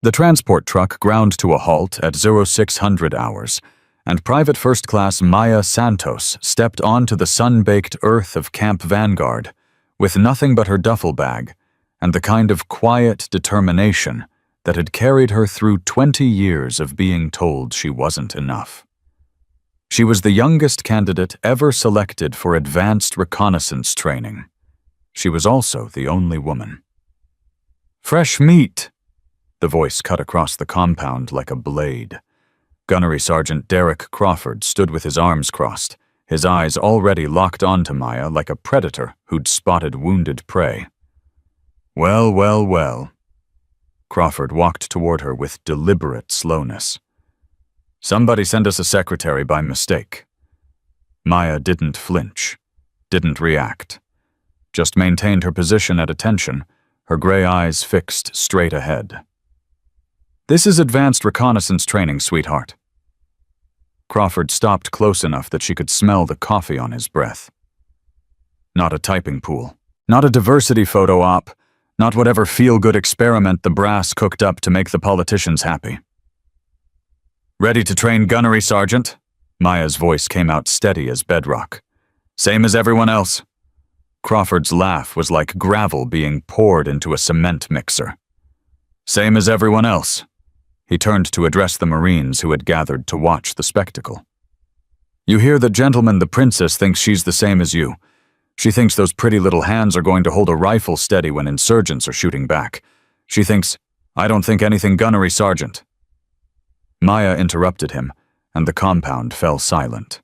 The transport truck ground to a halt at 0600 hours, and Private First Class Maya Santos stepped onto the sun-baked earth of Camp Vanguard with nothing but her duffel bag and the kind of quiet determination that had carried her through 20 years of being told she wasn't enough. She was the youngest candidate ever selected for advanced reconnaissance training. She was also the only woman. "Fresh meat!" The voice cut across the compound like a blade. Gunnery Sergeant Derek Crawford stood with his arms crossed, his eyes already locked onto Maya like a predator who'd spotted wounded prey. "Well, well, well." Crawford walked toward her with deliberate slowness. "Somebody sent us a secretary by mistake." Maya didn't flinch, didn't react, just maintained her position at attention, her gray eyes fixed straight ahead. "This is advanced reconnaissance training, sweetheart." Crawford stopped close enough that she could smell the coffee on his breath. Not a typing pool, not a diversity photo op, not whatever feel-good experiment the brass cooked up to make the politicians happy. "Ready to train gunnery, Sergeant?" Maya's voice came out steady as bedrock. "Same as everyone else." Crawford's laugh was like gravel being poured into a cement mixer. "Same as everyone else." He turned to address the Marines who had gathered to watch the spectacle. "You hear the gentleman, the princess, thinks she's the same as you. She thinks those pretty little hands are going to hold a rifle steady when insurgents are shooting back. She thinks, I don't think anything, gunnery, Sergeant." Maya interrupted him, and the compound fell silent.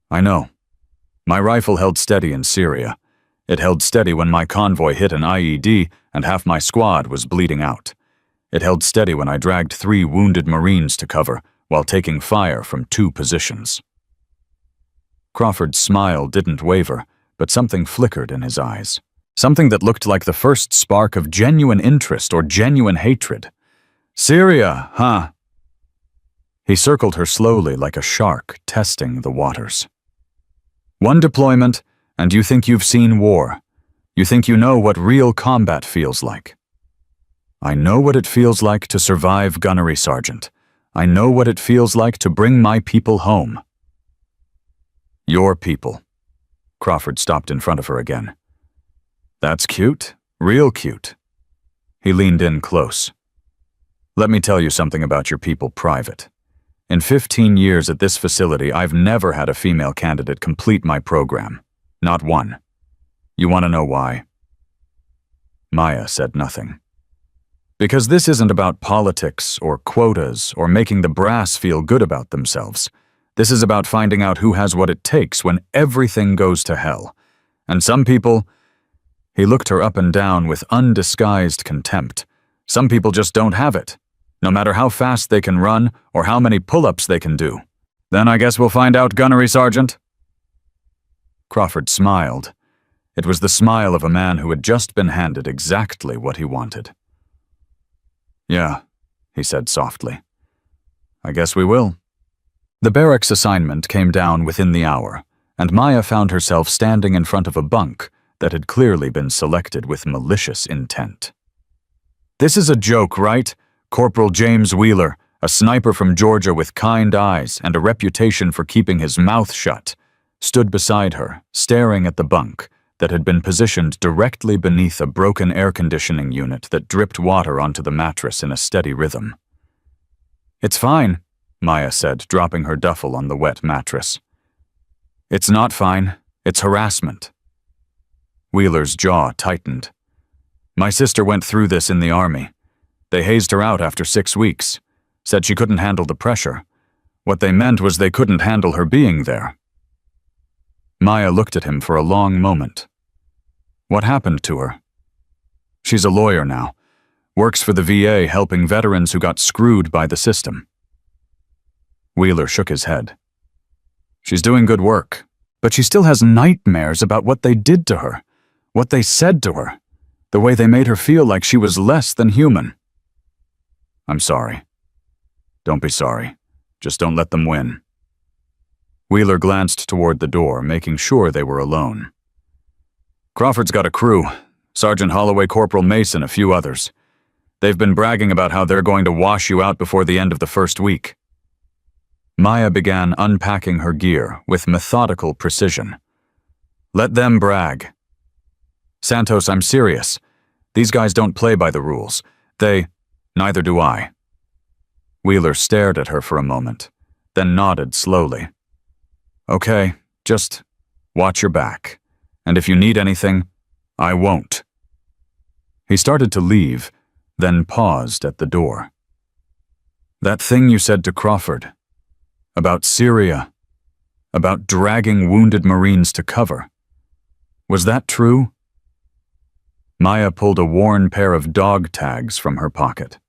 "I know. My rifle held steady in Syria. It held steady when my convoy hit an IED and half my squad was bleeding out. It held steady when I dragged 3 wounded Marines to cover while taking fire from 2 positions." Crawford's smile didn't waver, but something flickered in his eyes. Something that looked like the first spark of genuine interest or genuine hatred. "Syria, huh?" He circled her slowly like a shark testing the waters. "One deployment, and you think you've seen war. You think you know what real combat feels like." "I know what it feels like to survive, gunnery, Sergeant. I know what it feels like to bring my people home." "Your people." Crawford stopped in front of her again. "That's cute, real cute." He leaned in close. "Let me tell you something about your people, Private. In 15 years at this facility, I've never had a female candidate complete my program. Not one. You want to know why?" Maya said nothing. "Because this isn't about politics or quotas or making the brass feel good about themselves. This is about finding out who has what it takes when everything goes to hell. And some people..." He looked her up and down with undisguised contempt. "Some people just don't have it, no matter how fast they can run or how many pull-ups they can do. Then I guess we'll find out, gunnery, Sergeant." Crawford smiled. It was the smile of a man who had just been handed exactly what he wanted. "Yeah," he said softly. "I guess we will." The barracks assignment came down within the hour, and Maya found herself standing in front of a bunk that had clearly been selected with malicious intent. "This is a joke, right? Corporal James Wheeler, a sniper from Georgia with kind eyes and a reputation for keeping his mouth shut, stood beside her, staring at the bunk that had been positioned directly beneath a broken air conditioning unit that dripped water onto the mattress in a steady rhythm. "It's fine," Maya said, dropping her duffel on the wet mattress. "It's not fine. It's harassment." Wheeler's jaw tightened. "My sister went through this in the Army. They hazed her out after 6 weeks, said she couldn't handle the pressure. What they meant was they couldn't handle her being there." Maya looked at him for a long moment. "What happened to her?" "She's a lawyer now. Works for the VA helping veterans who got screwed by the system." Wheeler shook his head. "She's doing good work, but she still has nightmares about what they did to her, what they said to her, the way they made her feel like she was less than human." "I'm sorry." "Don't be sorry. Just don't let them win." Wheeler glanced toward the door, making sure they were alone. "Crawford's got a crew. Sergeant Holloway, Corporal Mason, a few others. They've been bragging about how they're going to wash you out before the end of the first week. Maya began unpacking her gear with methodical precision. Let them brag. Santos, I'm serious. These guys don't play by the rules. Neither do I. Wheeler stared at her for a moment, then nodded slowly. Okay, just watch your back. And if you need anything, I won't. He started to leave, then paused at the door. That thing you said to Crawford, about Syria, about dragging wounded Marines to cover, was that true? Maya pulled a worn pair of dog tags from her pocket.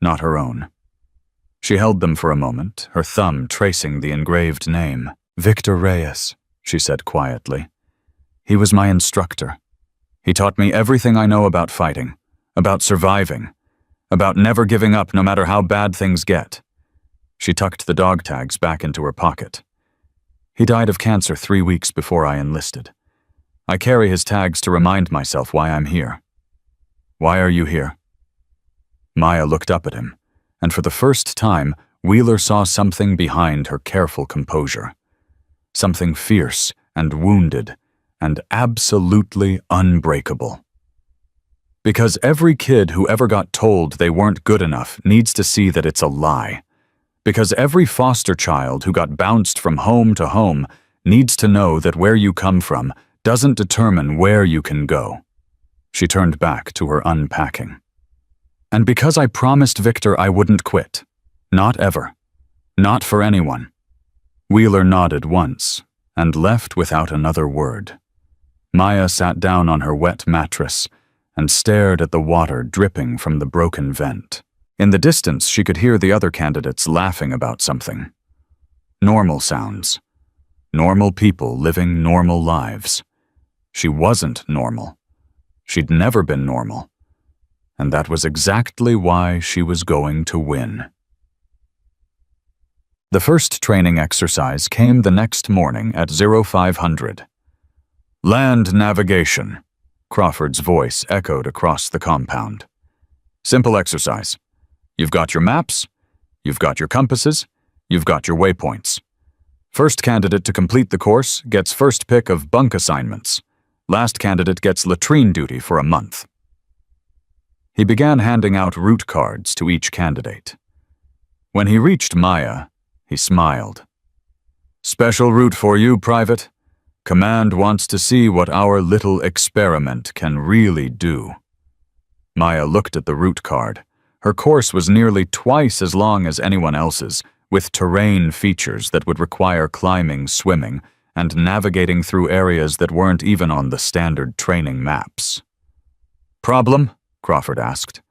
Not her own. She held them for a moment, her thumb tracing the engraved name. Victor Reyes, she said quietly. He was my instructor. He taught me everything I know about fighting, about surviving, about never giving up no matter how bad things get. She tucked the dog tags back into her pocket. He died of cancer 3 weeks before I enlisted. I carry his tags to remind myself why I'm here. Why are you here? Maya looked up at him, and for the first time, Wheeler saw something behind her careful composure. Something fierce and wounded and absolutely unbreakable. Because every kid who ever got told they weren't good enough needs to see that it's a lie. Because every foster child who got bounced from home to home needs to know that where you come from doesn't determine where you can go. She turned back to her unpacking. And because I promised Victor I wouldn't quit. Not ever. Not for anyone. Wheeler nodded once and left without another word. Maya sat down on her wet mattress and stared at the water dripping from the broken vent. In the distance, she could hear the other candidates laughing about something. Normal sounds. Normal people living normal lives. She wasn't normal. She'd never been normal. And that was exactly why she was going to win. The first training exercise came the next morning at 0500. Land navigation, Crawford's voice echoed across the compound. Simple exercise. You've got your maps, you've got your compasses, you've got your waypoints. First candidate to complete the course gets first pick of bunk assignments. Last candidate gets latrine duty for a month. He began handing out route cards to each candidate. When he reached Maya, he smiled. Special route for you, Private. Command wants to see what our little experiment can really do. Maya looked at the route card. Her course was nearly twice as long as anyone else's, with terrain features that would require climbing, swimming, and navigating through areas that weren't even on the standard training maps. Problem? Crawford asked.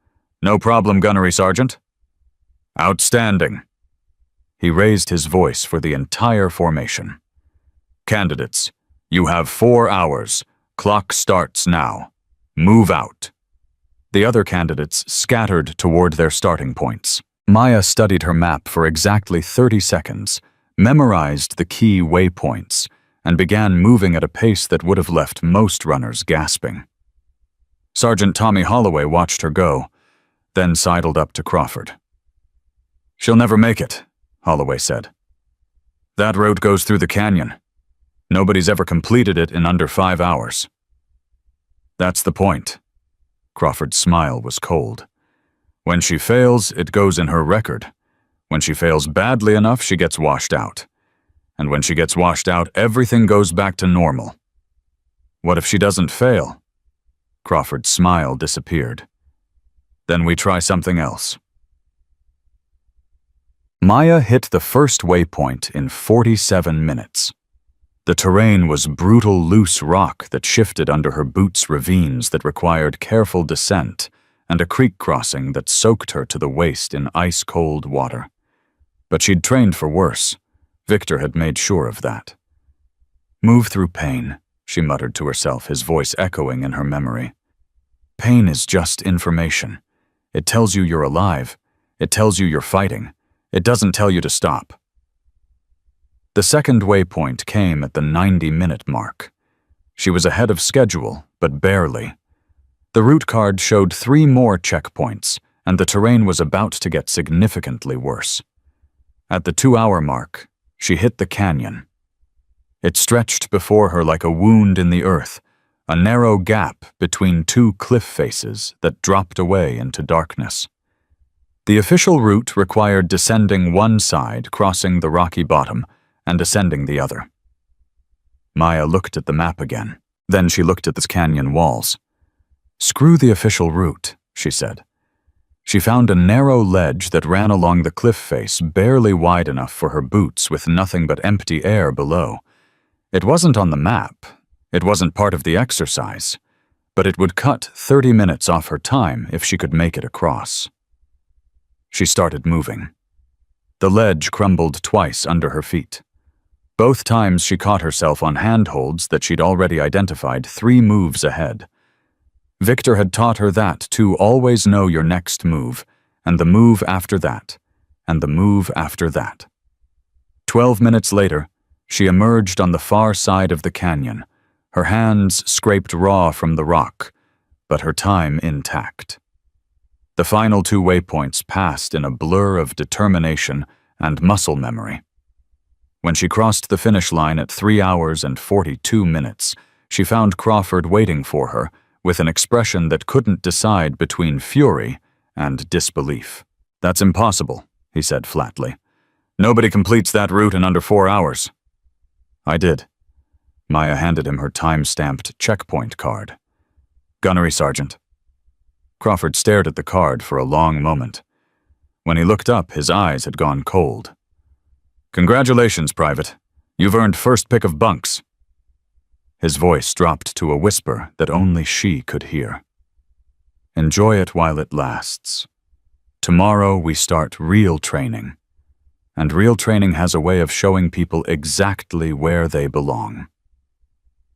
No problem, Gunnery Sergeant. Outstanding. He raised his voice for the entire formation. Candidates, you have 4 hours. Clock starts now. Move out. The other candidates scattered toward their starting points. Maya studied her map for exactly 30 seconds, memorized the key waypoints, and began moving at a pace that would have left most runners gasping. Sergeant Tommy Holloway watched her go, then sidled up to Crawford. She'll never make it, Holloway said. That route goes through the canyon. Nobody's ever completed it in under 5 hours. That's the point. Crawford's smile was cold. When she fails, it goes in her record. When she fails badly enough, she gets washed out. And when she gets washed out, everything goes back to normal. What if she doesn't fail? Crawford's smile disappeared. Then we try something else. Maya hit the first waypoint in 47 minutes. The terrain was brutal loose rock that shifted under her boots, ravines that required careful descent, and a creek crossing that soaked her to the waist in ice-cold water. But she'd trained for worse. Victor had made sure of that. Move through pain, she muttered to herself, his voice echoing in her memory. Pain is just information. It tells you you're alive. It tells you you're fighting. It doesn't tell you to stop. The second waypoint came at the 90-minute mark. She was ahead of schedule, but barely. The route card showed 3 more checkpoints, and the terrain was about to get significantly worse. At the 2-hour mark, she hit the canyon. It stretched before her like a wound in the earth, a narrow gap between 2 cliff faces that dropped away into darkness. The official route required descending one side, crossing the rocky bottom, and ascending the other. Maya looked at the map again. Then she looked at the canyon walls. "Screw the official route," she said. She found a narrow ledge that ran along the cliff face, barely wide enough for her boots, with nothing but empty air below. It wasn't on the map. It wasn't part of the exercise. But it would cut 30 minutes off her time if she could make it across. She started moving. The ledge crumbled twice under her feet. Both times she caught herself on handholds that she'd already identified 3 moves ahead. Victor had taught her that to always know your next move, and the move after that, and the move after that. 12 minutes later, she emerged on the far side of the canyon, her hands scraped raw from the rock, but her time intact. The final 2 waypoints passed in a blur of determination and muscle memory. When she crossed the finish line at 3 hours and 42 minutes, she found Crawford waiting for her, with an expression that couldn't decide between fury and disbelief. "That's impossible," he said flatly. "Nobody completes that route in under 4 hours." "I did." Maya handed him her time-stamped checkpoint card. "Gunnery Sergeant." Crawford stared at the card for a long moment. When he looked up, his eyes had gone cold. "Congratulations, Private. You've earned first pick of bunks." His voice dropped to a whisper that only she could hear. "Enjoy it while it lasts. Tomorrow we start real training. And real training has a way of showing people exactly where they belong."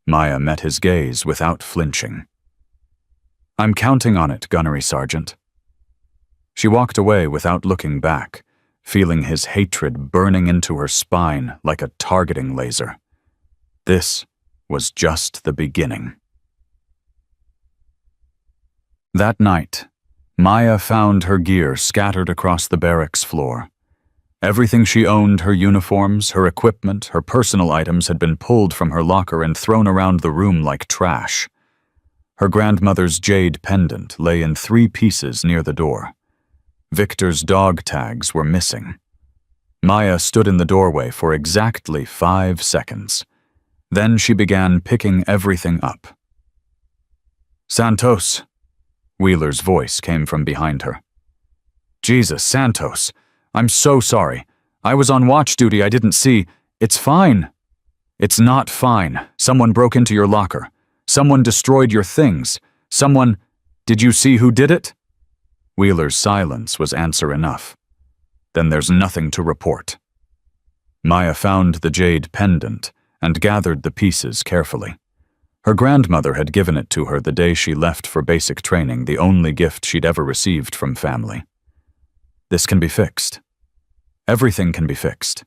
Maya met his gaze without flinching. "I'm counting on it, Gunnery Sergeant." She walked away without looking back, feeling his hatred burning into her spine like a targeting laser. This was just the beginning. That night, Maya found her gear scattered across the barracks floor. Everything she owned, her uniforms, her equipment, her personal items, had been pulled from her locker and thrown around the room like trash. Her grandmother's jade pendant lay in 3 pieces near the door. Victor's dog tags were missing. Maya stood in the doorway for exactly 5 seconds. Then she began picking everything up. "Santos," Wheeler's voice came from behind her. "Jesus, Santos, I'm so sorry. I was on watch duty, I didn't see. It's fine." "It's not fine. Someone broke into your locker. Someone destroyed your things. Someone... Did you see who did it?" Wheeler's silence was answer enough. "Then there's nothing to report." Maya found the jade pendant and gathered the pieces carefully. Her grandmother had given it to her the day she left for basic training, the only gift she'd ever received from family. "This can be fixed. Everything can be fixed."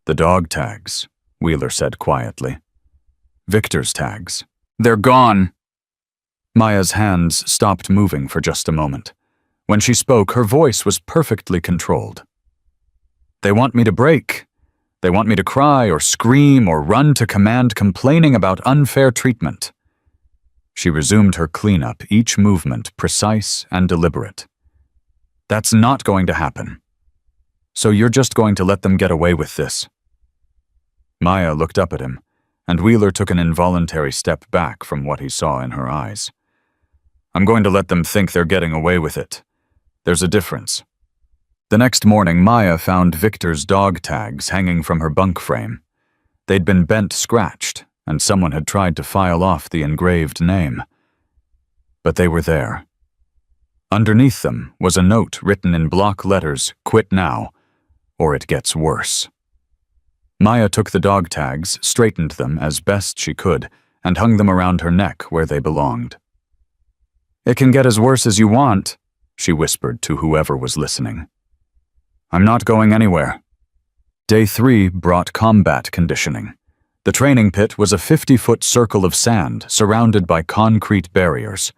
"The dog tags," Wheeler said quietly. "Victor's tags. They're gone." Maya's hands stopped moving for just a moment. When she spoke, her voice was perfectly controlled. "They want me to break. They want me to cry or scream or run to command, complaining about unfair treatment." She resumed her cleanup, each movement precise and deliberate. "That's not going to happen. So you're just going to let them get away with this?" Maya looked up at him, and Wheeler took an involuntary step back from what he saw in her eyes. "I'm going to let them think they're getting away with it. There's a difference." The next morning, Maya found Victor's dog tags hanging from her bunk frame. They'd been bent scratched, and someone had tried to file off the engraved name. But they were there. Underneath them was a note written in block letters, "Quit now, or it gets worse." Maya took the dog tags, straightened them as best she could, and hung them around her neck where they belonged. "It can get as worse as you want," she whispered to whoever was listening. "I'm not going anywhere." Day 3 brought combat conditioning. The training pit was a 50-foot circle of sand surrounded by concrete barriers.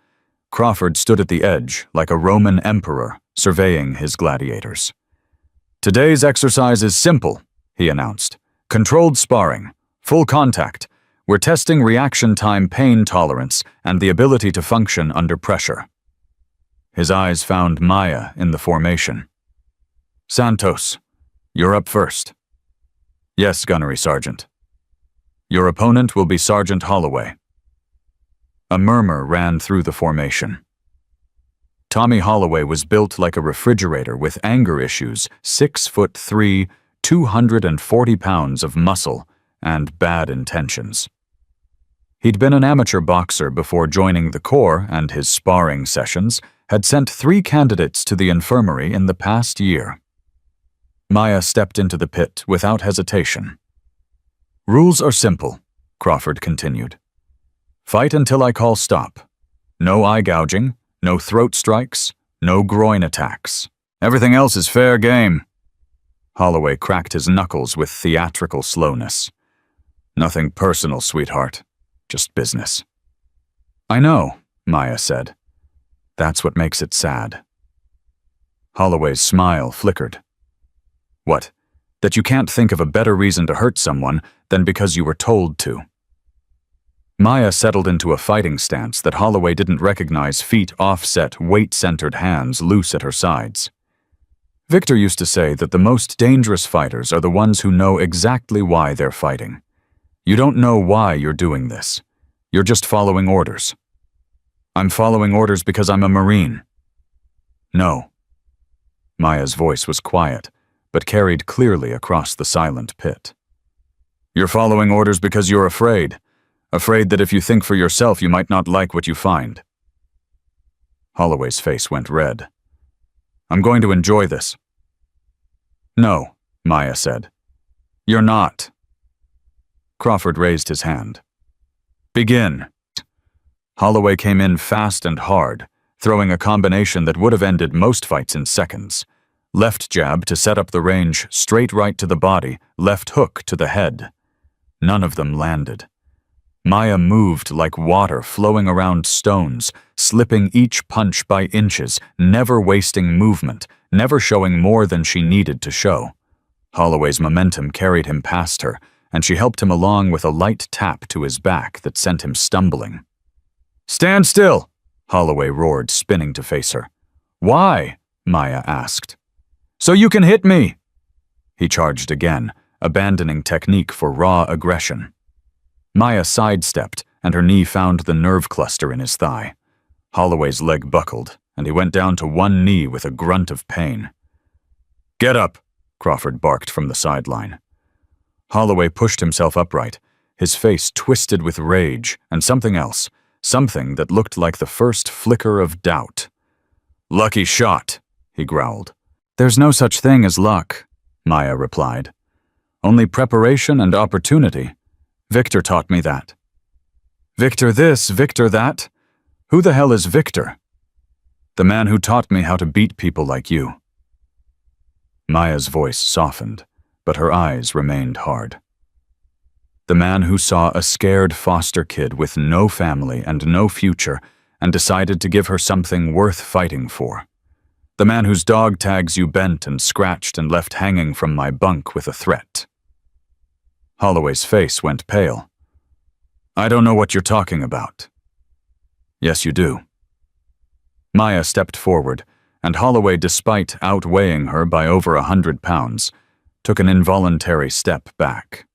Crawford stood at the edge like a Roman emperor, surveying his gladiators. "Today's exercise is simple," he announced. "Controlled sparring, full contact. We're testing reaction time, pain tolerance, and the ability to function under pressure." His eyes found Maya in the formation. "Santos, you're up first." "Yes, Gunnery Sergeant." "Your opponent will be Sergeant Holloway." A murmur ran through the formation. Tommy Holloway was built like a refrigerator with anger issues, 6'3", 240 pounds of muscle, and bad intentions. He'd been an amateur boxer before joining the Corps, and his sparring sessions had sent 3 candidates to the infirmary in the past year. Maya stepped into the pit without hesitation. "Rules are simple," Crawford continued. "Fight until I call stop. No eye gouging, no throat strikes, no groin attacks. Everything else is fair game." Holloway cracked his knuckles with theatrical slowness. "Nothing personal, sweetheart. Just business." "I know," Maya said. "That's what makes it sad." Holloway's smile flickered. "What, that you can't think of a better reason to hurt someone than because you were told to?" Maya settled into a fighting stance that Holloway didn't recognize, feet offset, weight-centered hands loose at her sides. Victor used to say that the most dangerous fighters are the ones who know exactly why they're fighting. You don't know why you're doing this. You're just following orders. "I'm following orders because I'm a Marine." "No." Maya's voice was quiet, but carried clearly across the silent pit. "You're following orders because you're afraid. Afraid that if you think for yourself, you might not like what you find." Holloway's face went red. "I'm going to enjoy this." "No," Maya said. "You're not." Crawford raised his hand. "Begin." Holloway came in fast and hard, throwing a combination that would have ended most fights in seconds. Left jab to set up the range, straight right to the body, left hook to the head. None of them landed. Maya moved like water flowing around stones, slipping each punch by inches, never wasting movement, never showing more than she needed to show. Holloway's momentum carried him past her, and she helped him along with a light tap to his back that sent him stumbling. "Stand still!" Holloway roared, spinning to face her. "Why?" Maya asked. "So you can hit me!" He charged again, abandoning technique for raw aggression. Maya sidestepped, and her knee found the nerve cluster in his thigh. Holloway's leg buckled, and he went down to one knee with a grunt of pain. "Get up!" Crawford barked from the sideline. Holloway pushed himself upright, his face twisted with rage and something else, something that looked like the first flicker of doubt. "Lucky shot," he growled. "There's no such thing as luck," Maya replied. "Only preparation and opportunity. Victor taught me that." "Victor this, Victor that? Who the hell is Victor?" "The man who taught me how to beat people like you." Maya's voice softened, but her eyes remained hard. "The man who saw a scared foster kid with no family and no future and decided to give her something worth fighting for. The man whose dog tags you bent and scratched and left hanging from my bunk with a threat." Holloway's face went pale. "I don't know what you're talking about." "Yes, you do." Maya stepped forward, and Holloway, despite outweighing her by over 100 pounds, took an involuntary step back.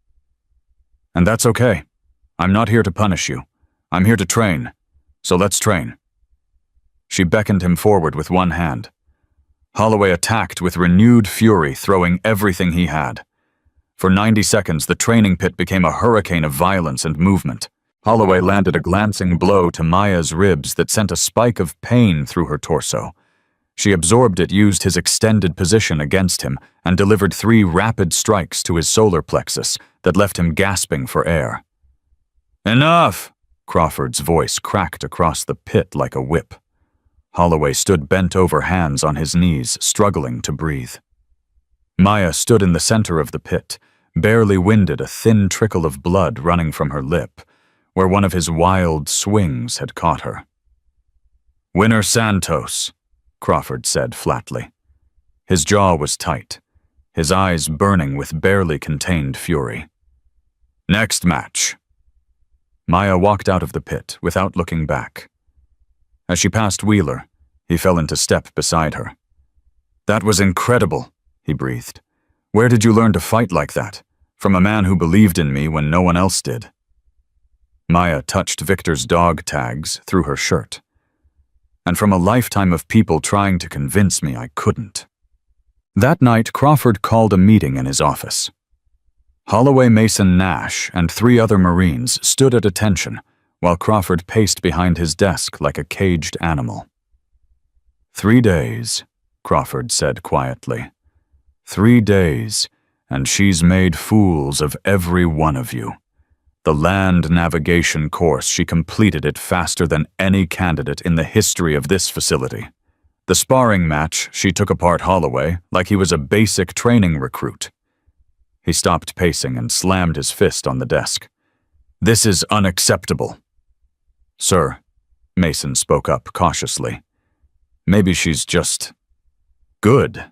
"And that's okay. I'm not here to punish you. I'm here to train. So let's train." She beckoned him forward with one hand. Holloway attacked with renewed fury, throwing everything he had. For 90 seconds, the training pit became a hurricane of violence and movement. Holloway landed a glancing blow to Maya's ribs that sent a spike of pain through her torso. She absorbed it, used his extended position against him, and delivered 3 rapid strikes to his solar plexus that left him gasping for air. "Enough!" Crawford's voice cracked across the pit like a whip. Holloway stood bent over, hands on his knees, struggling to breathe. Maya stood in the center of the pit, barely winded, a thin trickle of blood running from her lip, where one of his wild swings had caught her. Winner Santos, Crawford said flatly. His jaw was tight, his eyes burning with barely contained fury. Next match. Maya walked out of the pit without looking back. As she passed Wheeler, he fell into step beside her. That was incredible, he breathed. Where did you learn to fight like that? From a man who believed in me when no one else did. Maya touched Victor's dog tags through her shirt. And from a lifetime of people trying to convince me I couldn't. That night, Crawford called a meeting in his office. Holloway Mason Nash and 3 other Marines stood at attention while Crawford paced behind his desk like a caged animal. 3 days, Crawford said quietly. 3 days, and she's made fools of every one of you. The land navigation course, she completed it faster than any candidate in the history of this facility. The sparring match, she took apart Holloway like he was a basic training recruit. He stopped pacing and slammed his fist on the desk. This is unacceptable. Sir, Mason spoke up cautiously. Maybe she's just good.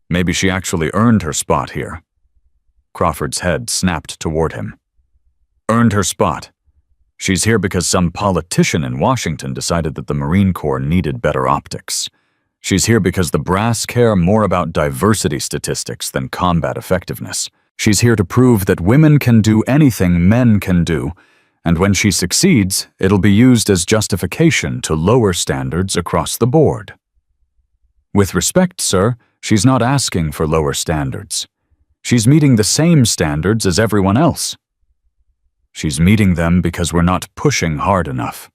Maybe she actually earned her spot here. Crawford's head snapped toward him. Earned her spot. She's here because some politician in Washington decided that the Marine Corps needed better optics. She's here because the brass care more about diversity statistics than combat effectiveness. She's here to prove that women can do anything men can do, and when she succeeds, it'll be used as justification to lower standards across the board. With respect, sir, she's not asking for lower standards. She's meeting the same standards as everyone else. She's meeting them because we're not pushing hard enough.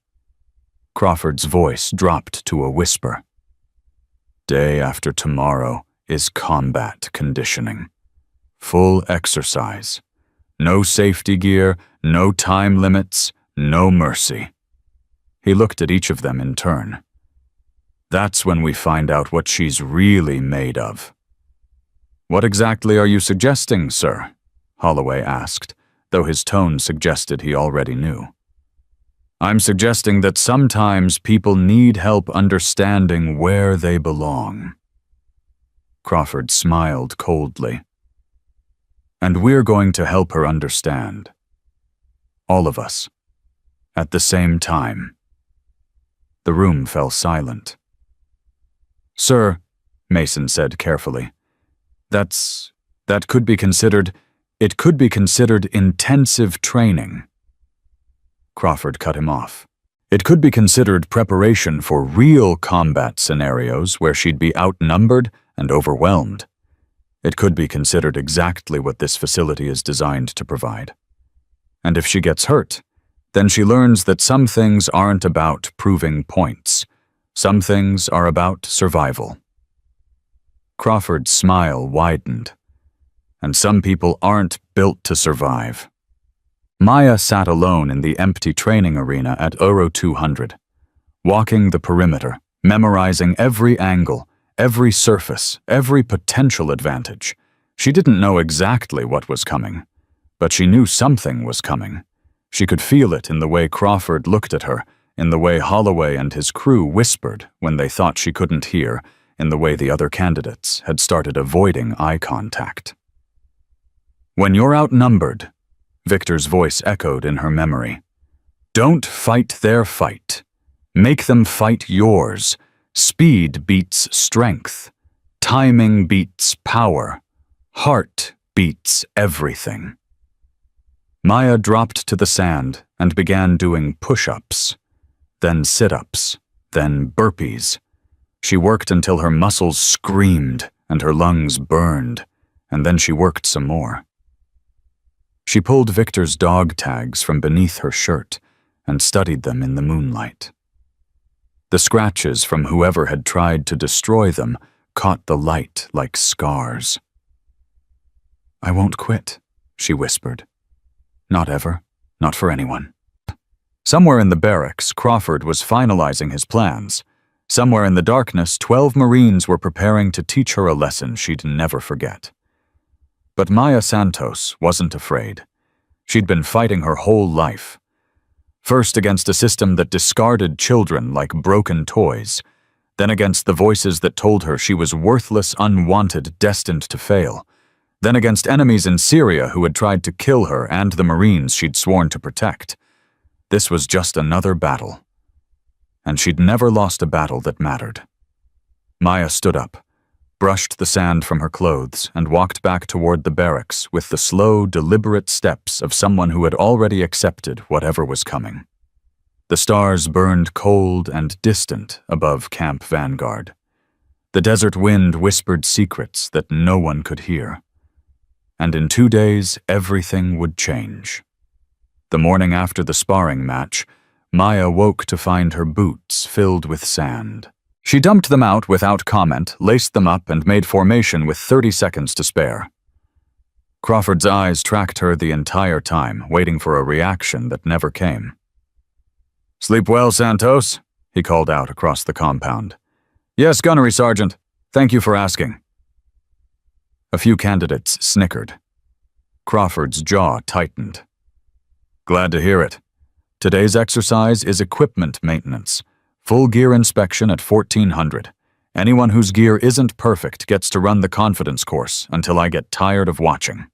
Crawford's voice dropped to a whisper. Day after tomorrow is combat conditioning. Full exercise. No safety gear, no time limits, no mercy. He looked at each of them in turn. That's when we find out what she's really made of. What exactly are you suggesting, sir? Holloway asked, though his tone suggested he already knew. I'm suggesting that sometimes people need help understanding where they belong. Crawford smiled coldly. And we're going to help her understand. All of us. At the same time. The room fell silent. Sir, Mason said carefully, it could be considered intensive training. Crawford cut him off. It could be considered preparation for real combat scenarios where she'd be outnumbered and overwhelmed. It could be considered exactly what this facility is designed to provide. And if she gets hurt, then she learns that some things aren't about proving points. Some things are about survival. Crawford's smile widened. And some people aren't built to survive. Maya sat alone in the empty training arena at Euro 200, walking the perimeter, memorizing every angle, every surface, every potential advantage. She didn't know exactly what was coming, but she knew something was coming. She could feel it in the way Crawford looked at her, in the way Holloway and his crew whispered when they thought she couldn't hear, in the way the other candidates had started avoiding eye contact. When you're outnumbered, Victor's voice echoed in her memory. Don't fight their fight. Make them fight yours. Speed beats strength. Timing beats power. Heart beats everything. Maya dropped to the sand and began doing push-ups, then sit-ups, then burpees. She worked until her muscles screamed and her lungs burned, and then she worked some more. She pulled Victor's dog tags from beneath her shirt and studied them in the moonlight. The scratches from whoever had tried to destroy them caught the light like scars. I won't quit, she whispered. Not ever, not for anyone. Somewhere in the barracks, Crawford was finalizing his plans. Somewhere in the darkness, 12 Marines were preparing to teach her a lesson she'd never forget. But Maya Santos wasn't afraid. She'd been fighting her whole life. First against a system that discarded children like broken toys, then against the voices that told her she was worthless, unwanted, destined to fail, then against enemies in Syria who had tried to kill her and the Marines she'd sworn to protect. This was just another battle. And she'd never lost a battle that mattered. Maya stood up, brushed the sand from her clothes, and walked back toward the barracks with the slow, deliberate steps of someone who had already accepted whatever was coming. The stars burned cold and distant above Camp Vanguard. The desert wind whispered secrets that no one could hear. And in 2 days, everything would change. The morning after the sparring match, Maya woke to find her boots filled with sand. She dumped them out without comment, laced them up, and made formation with 30 seconds to spare. Crawford's eyes tracked her the entire time, waiting for a reaction that never came. "Sleep well, Santos?" he called out across the compound. "Yes, Gunnery Sergeant. Thank you for asking." A few candidates snickered. Crawford's jaw tightened. "Glad to hear it. Today's exercise is equipment maintenance. Full gear inspection at 1400. Anyone whose gear isn't perfect gets to run the confidence course until I get tired of watching."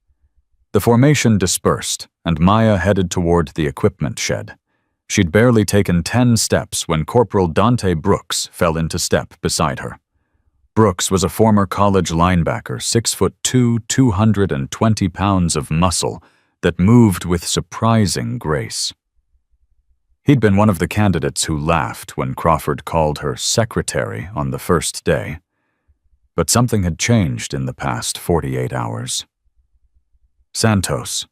The formation dispersed, and Maya headed toward the equipment shed. She'd barely taken 10 steps when Corporal Dante Brooks fell into step beside her. Brooks was a former college linebacker, 6'2", 220 pounds of muscle that moved with surprising grace. He'd been one of the candidates who laughed when Crawford called her secretary on the first day. But something had changed in the past 48 hours. "Santos."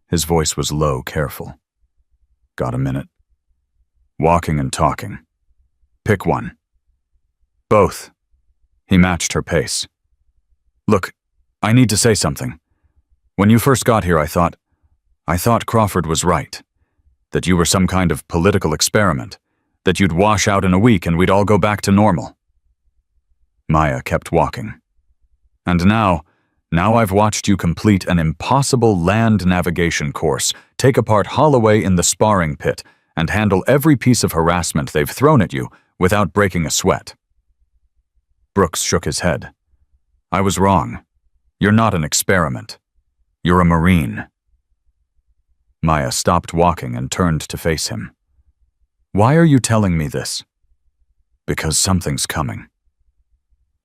His voice was low, careful. "Got a minute?" "Walking and talking. Pick one." "Both." He matched her pace. "Look, I need to say something. When you first got here, I thought Crawford was right. That you were some kind of political experiment, that you'd wash out in a week and we'd all go back to normal." Maya kept walking. "And now I've watched you complete an impossible land navigation course, take apart Holloway in the sparring pit, and handle every piece of harassment they've thrown at you without breaking a sweat." Brooks shook his head. "I was wrong. You're not an experiment. You're a Marine." Maya stopped walking and turned to face him. "Why are you telling me this?" "Because something's coming."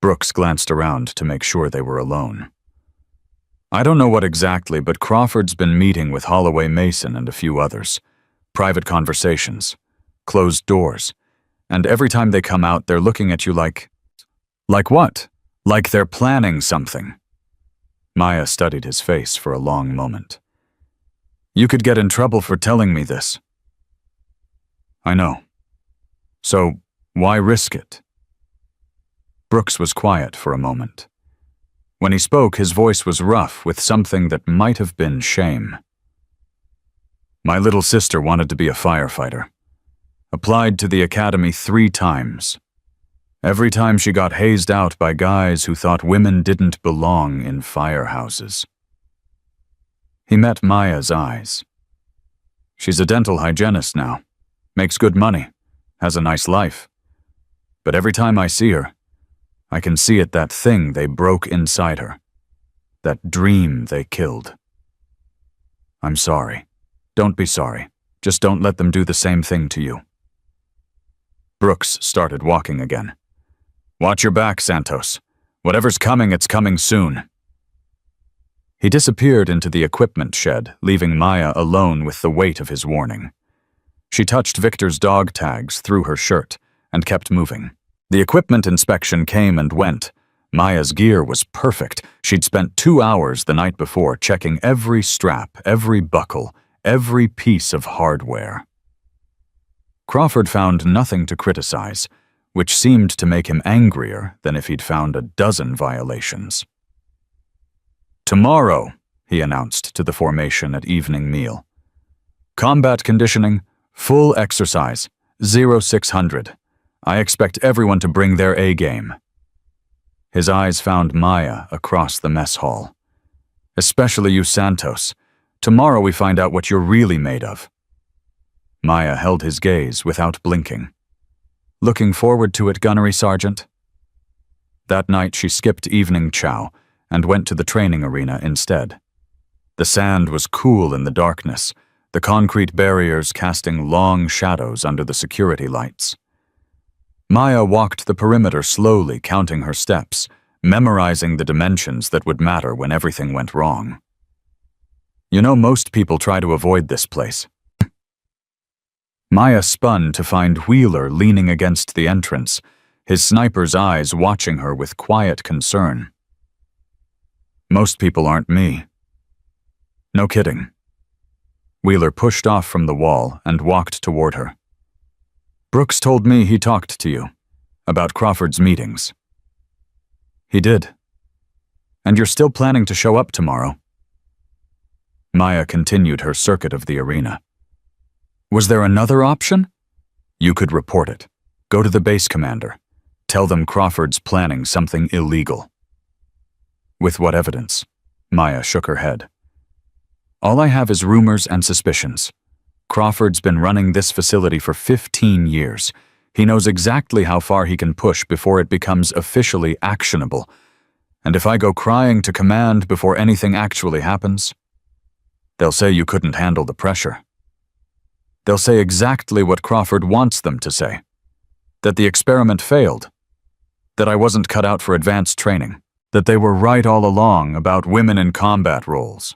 Brooks glanced around to make sure they were alone. "I don't know what exactly, but Crawford's been meeting with Holloway Mason and a few others. Private conversations. Closed doors. And every time they come out, they're looking at you like..." "Like what?" "Like they're planning something." Maya studied his face for a long moment. "You could get in trouble for telling me this." "I know. So, why risk it?" Brooks was quiet for a moment. When he spoke, his voice was rough with something that might have been shame. "My little sister wanted to be a firefighter. Applied to the academy 3 times. Every time she got hazed out by guys who thought women didn't belong in firehouses." He met Maya's eyes. "She's a dental hygienist now. Makes good money. Has a nice life. But every time I see her, I can see it, that thing they broke inside her. That dream they killed. I'm sorry. Don't be sorry. Just don't let them do the same thing to you." Brooks started walking again. "Watch your back, Santos. Whatever's coming, it's coming soon." He disappeared into the equipment shed, leaving Maya alone with the weight of his warning. She touched Victor's dog tags through her shirt and kept moving. The equipment inspection came and went. Maya's gear was perfect. She'd spent 2 hours the night before checking every strap, every buckle, every piece of hardware. Crawford found nothing to criticize, which seemed to make him angrier than if he'd found a dozen violations. "Tomorrow," he announced to the formation at evening meal. "Combat conditioning, full exercise, 0600. I expect everyone to bring their A-game." His eyes found Maya across the mess hall. "Especially you, Santos. Tomorrow we find out what you're really made of." Maya held his gaze without blinking. Looking forward to it, Gunnery Sergeant? That night she skipped evening chow and went to the training arena instead. The sand was cool in the darkness, the concrete barriers casting long shadows under the security lights. Maya walked the perimeter slowly, counting her steps, memorizing the dimensions that would matter when everything went wrong. You know, most people try to avoid this place. Maya spun to find Wheeler leaning against the entrance, his sniper's eyes watching her with quiet concern. Most people aren't me. No kidding. Wheeler pushed off from the wall and walked toward her. Brooks told me he talked to you about Crawford's meetings. He did. And you're still planning to show up tomorrow? Maya continued her circuit of the arena. Was there another option? You could report it. Go to the base commander. Tell them Crawford's planning something illegal. With what evidence? Maya shook her head. All I have is rumors and suspicions. Crawford's been running this facility for 15 years. He knows exactly how far he can push before it becomes officially actionable. And if I go crying to command before anything actually happens, they'll say you couldn't handle the pressure. They'll say exactly what Crawford wants them to say. That the experiment failed. That I wasn't cut out for advanced training. That they were right all along about women in combat roles.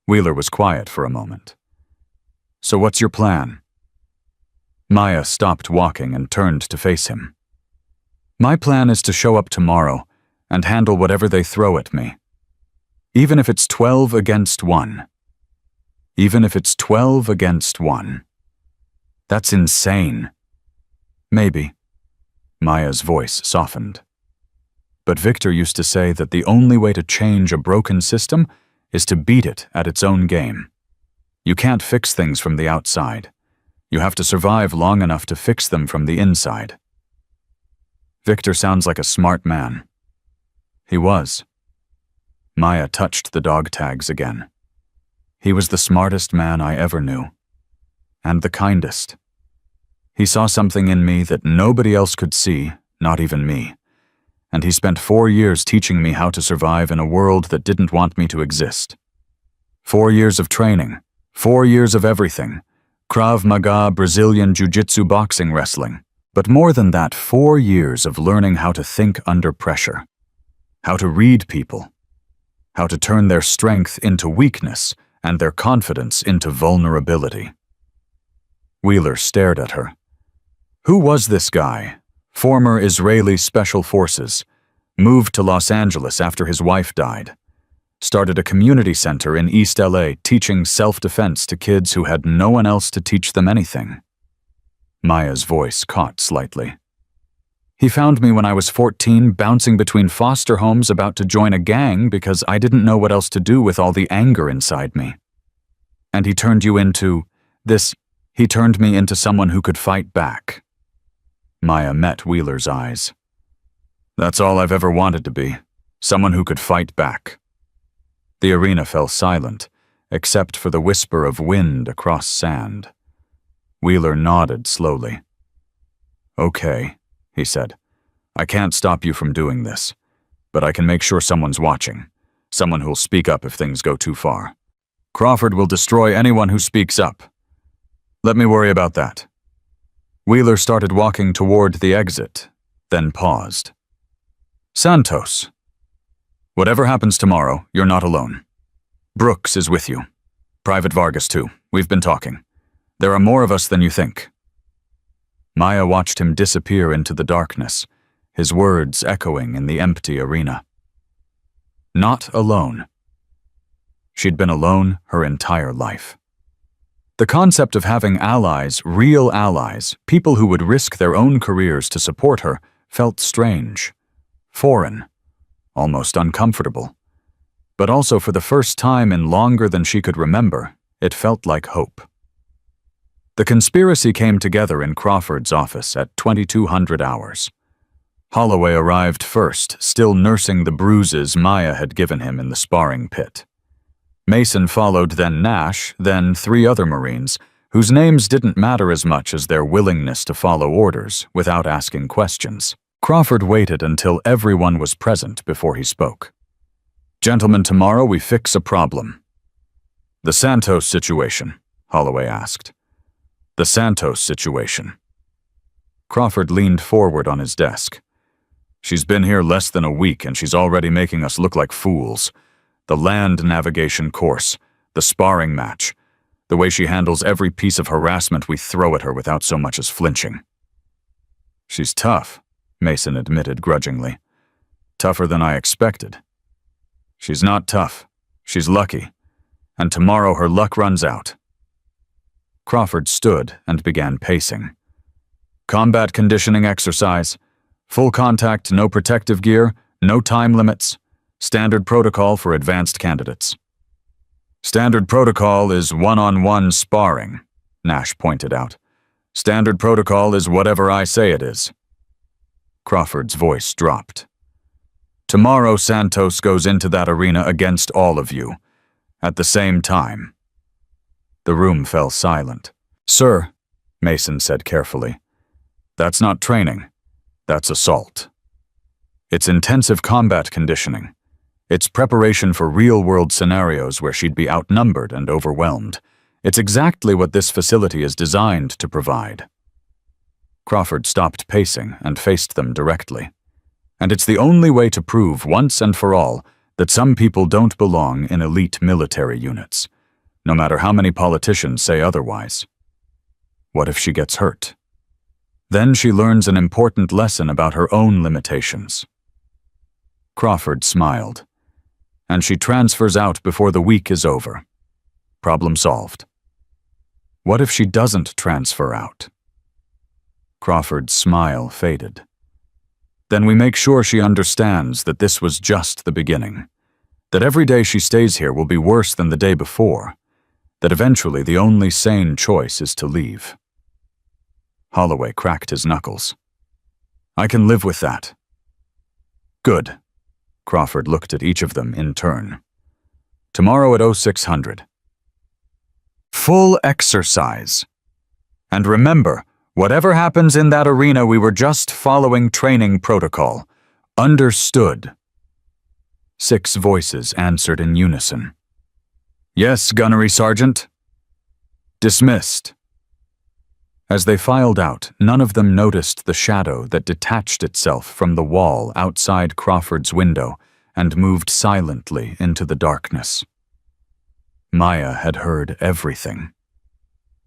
Wheeler was quiet for a moment. So what's your plan? Maya stopped walking and turned to face him. My plan is to show up tomorrow and handle whatever they throw at me. Even if it's 12 against 1. Even if it's 12 against 1. That's insane. Maybe. Maya's voice softened. But Victor used to say that the only way to change a broken system is to beat it at its own game. You can't fix things from the outside. You have to survive long enough to fix them from the inside. Victor sounds like a smart man. He was. Maya touched the dog tags again. He was the smartest man I ever knew. And the kindest. He saw something in me that nobody else could see, not even me. And he spent 4 years teaching me how to survive in a world that didn't want me to exist. 4 years of training. 4 years of everything. Krav Maga, Brazilian Jiu-Jitsu, boxing, wrestling. But more than that, 4 years of learning how to think under pressure. How to read people. How to turn their strength into weakness and their confidence into vulnerability. Wheeler stared at her. Who was this guy? Former Israeli Special Forces. Moved to Los Angeles after his wife died. Started a community center in East LA teaching self-defense to kids who had no one else to teach them anything. Maya's voice caught slightly. He found me when I was 14, bouncing between foster homes about to join a gang because I didn't know what else to do with all the anger inside me. And he turned you into he turned me into someone who could fight back. Maya met Wheeler's eyes. That's all I've ever wanted to be, someone who could fight back. The arena fell silent, except for the whisper of wind across sand. Wheeler nodded slowly. Okay, he said. I can't stop you from doing this, but I can make sure someone's watching, someone who'll speak up if things go too far. Crawford will destroy anyone who speaks up. Let me worry about that. Wheeler started walking toward the exit, then paused. Santos. Whatever happens tomorrow, you're not alone. Brooks is with you. Private Vargas too. We've been talking. There are more of us than you think. Maya watched him disappear into the darkness, his words echoing in the empty arena. Not alone. She'd been alone her entire life. The concept of having allies, real allies, people who would risk their own careers to support her, felt strange, foreign, almost uncomfortable. But also for the first time in longer than she could remember, it felt like hope. The conspiracy came together in Crawford's office at 2200 hours. Holloway arrived first, still nursing the bruises Maya had given him in the sparring pit. Mason followed, then Nash, then 3 other Marines, whose names didn't matter as much as their willingness to follow orders without asking questions. Crawford waited until everyone was present before he spoke. "Gentlemen, tomorrow we fix a problem." "The Santos situation?" Holloway asked. "The Santos situation." Crawford leaned forward on his desk. "She's been here less than a week and she's already making us look like fools. The land navigation course, the sparring match, the way she handles every piece of harassment we throw at her without so much as flinching." "She's tough," Mason admitted grudgingly. "Tougher than I expected." "She's not tough. She's lucky. And tomorrow her luck runs out." Crawford stood and began pacing. "Combat conditioning exercise. Full contact, no protective gear, no time limits. Standard protocol for advanced candidates." "Standard protocol is one-on-one sparring," Nash pointed out. "Standard protocol is whatever I say it is." Crawford's voice dropped. "Tomorrow Santos goes into that arena against all of you, at the same time." The room fell silent. "Sir," Mason said carefully, "that's not training. That's assault. It's intensive combat conditioning. It's preparation for real-world scenarios where she'd be outnumbered and overwhelmed. It's exactly what this facility is designed to provide." Crawford stopped pacing and faced them directly. "And it's the only way to prove once and for all that some people don't belong in elite military units, no matter how many politicians say otherwise. What if she gets hurt? Then she learns an important lesson about her own limitations." Crawford smiled. "And she transfers out before the week is over. Problem solved." "What if she doesn't transfer out?" Crawford's smile faded. "Then we make sure she understands that this was just the beginning. That every day she stays here will be worse than the day before. That eventually the only sane choice is to leave." Holloway cracked his knuckles. "I can live with that." "Good." Crawford looked at each of them in turn. "Tomorrow at 0600. Full exercise. And remember, whatever happens in that arena, we were just following training protocol. Understood?" 6 voices answered in unison. "Yes, Gunnery Sergeant." "Dismissed." As they filed out, none of them noticed the shadow that detached itself from the wall outside Crawford's window and moved silently into the darkness. Maya had heard everything.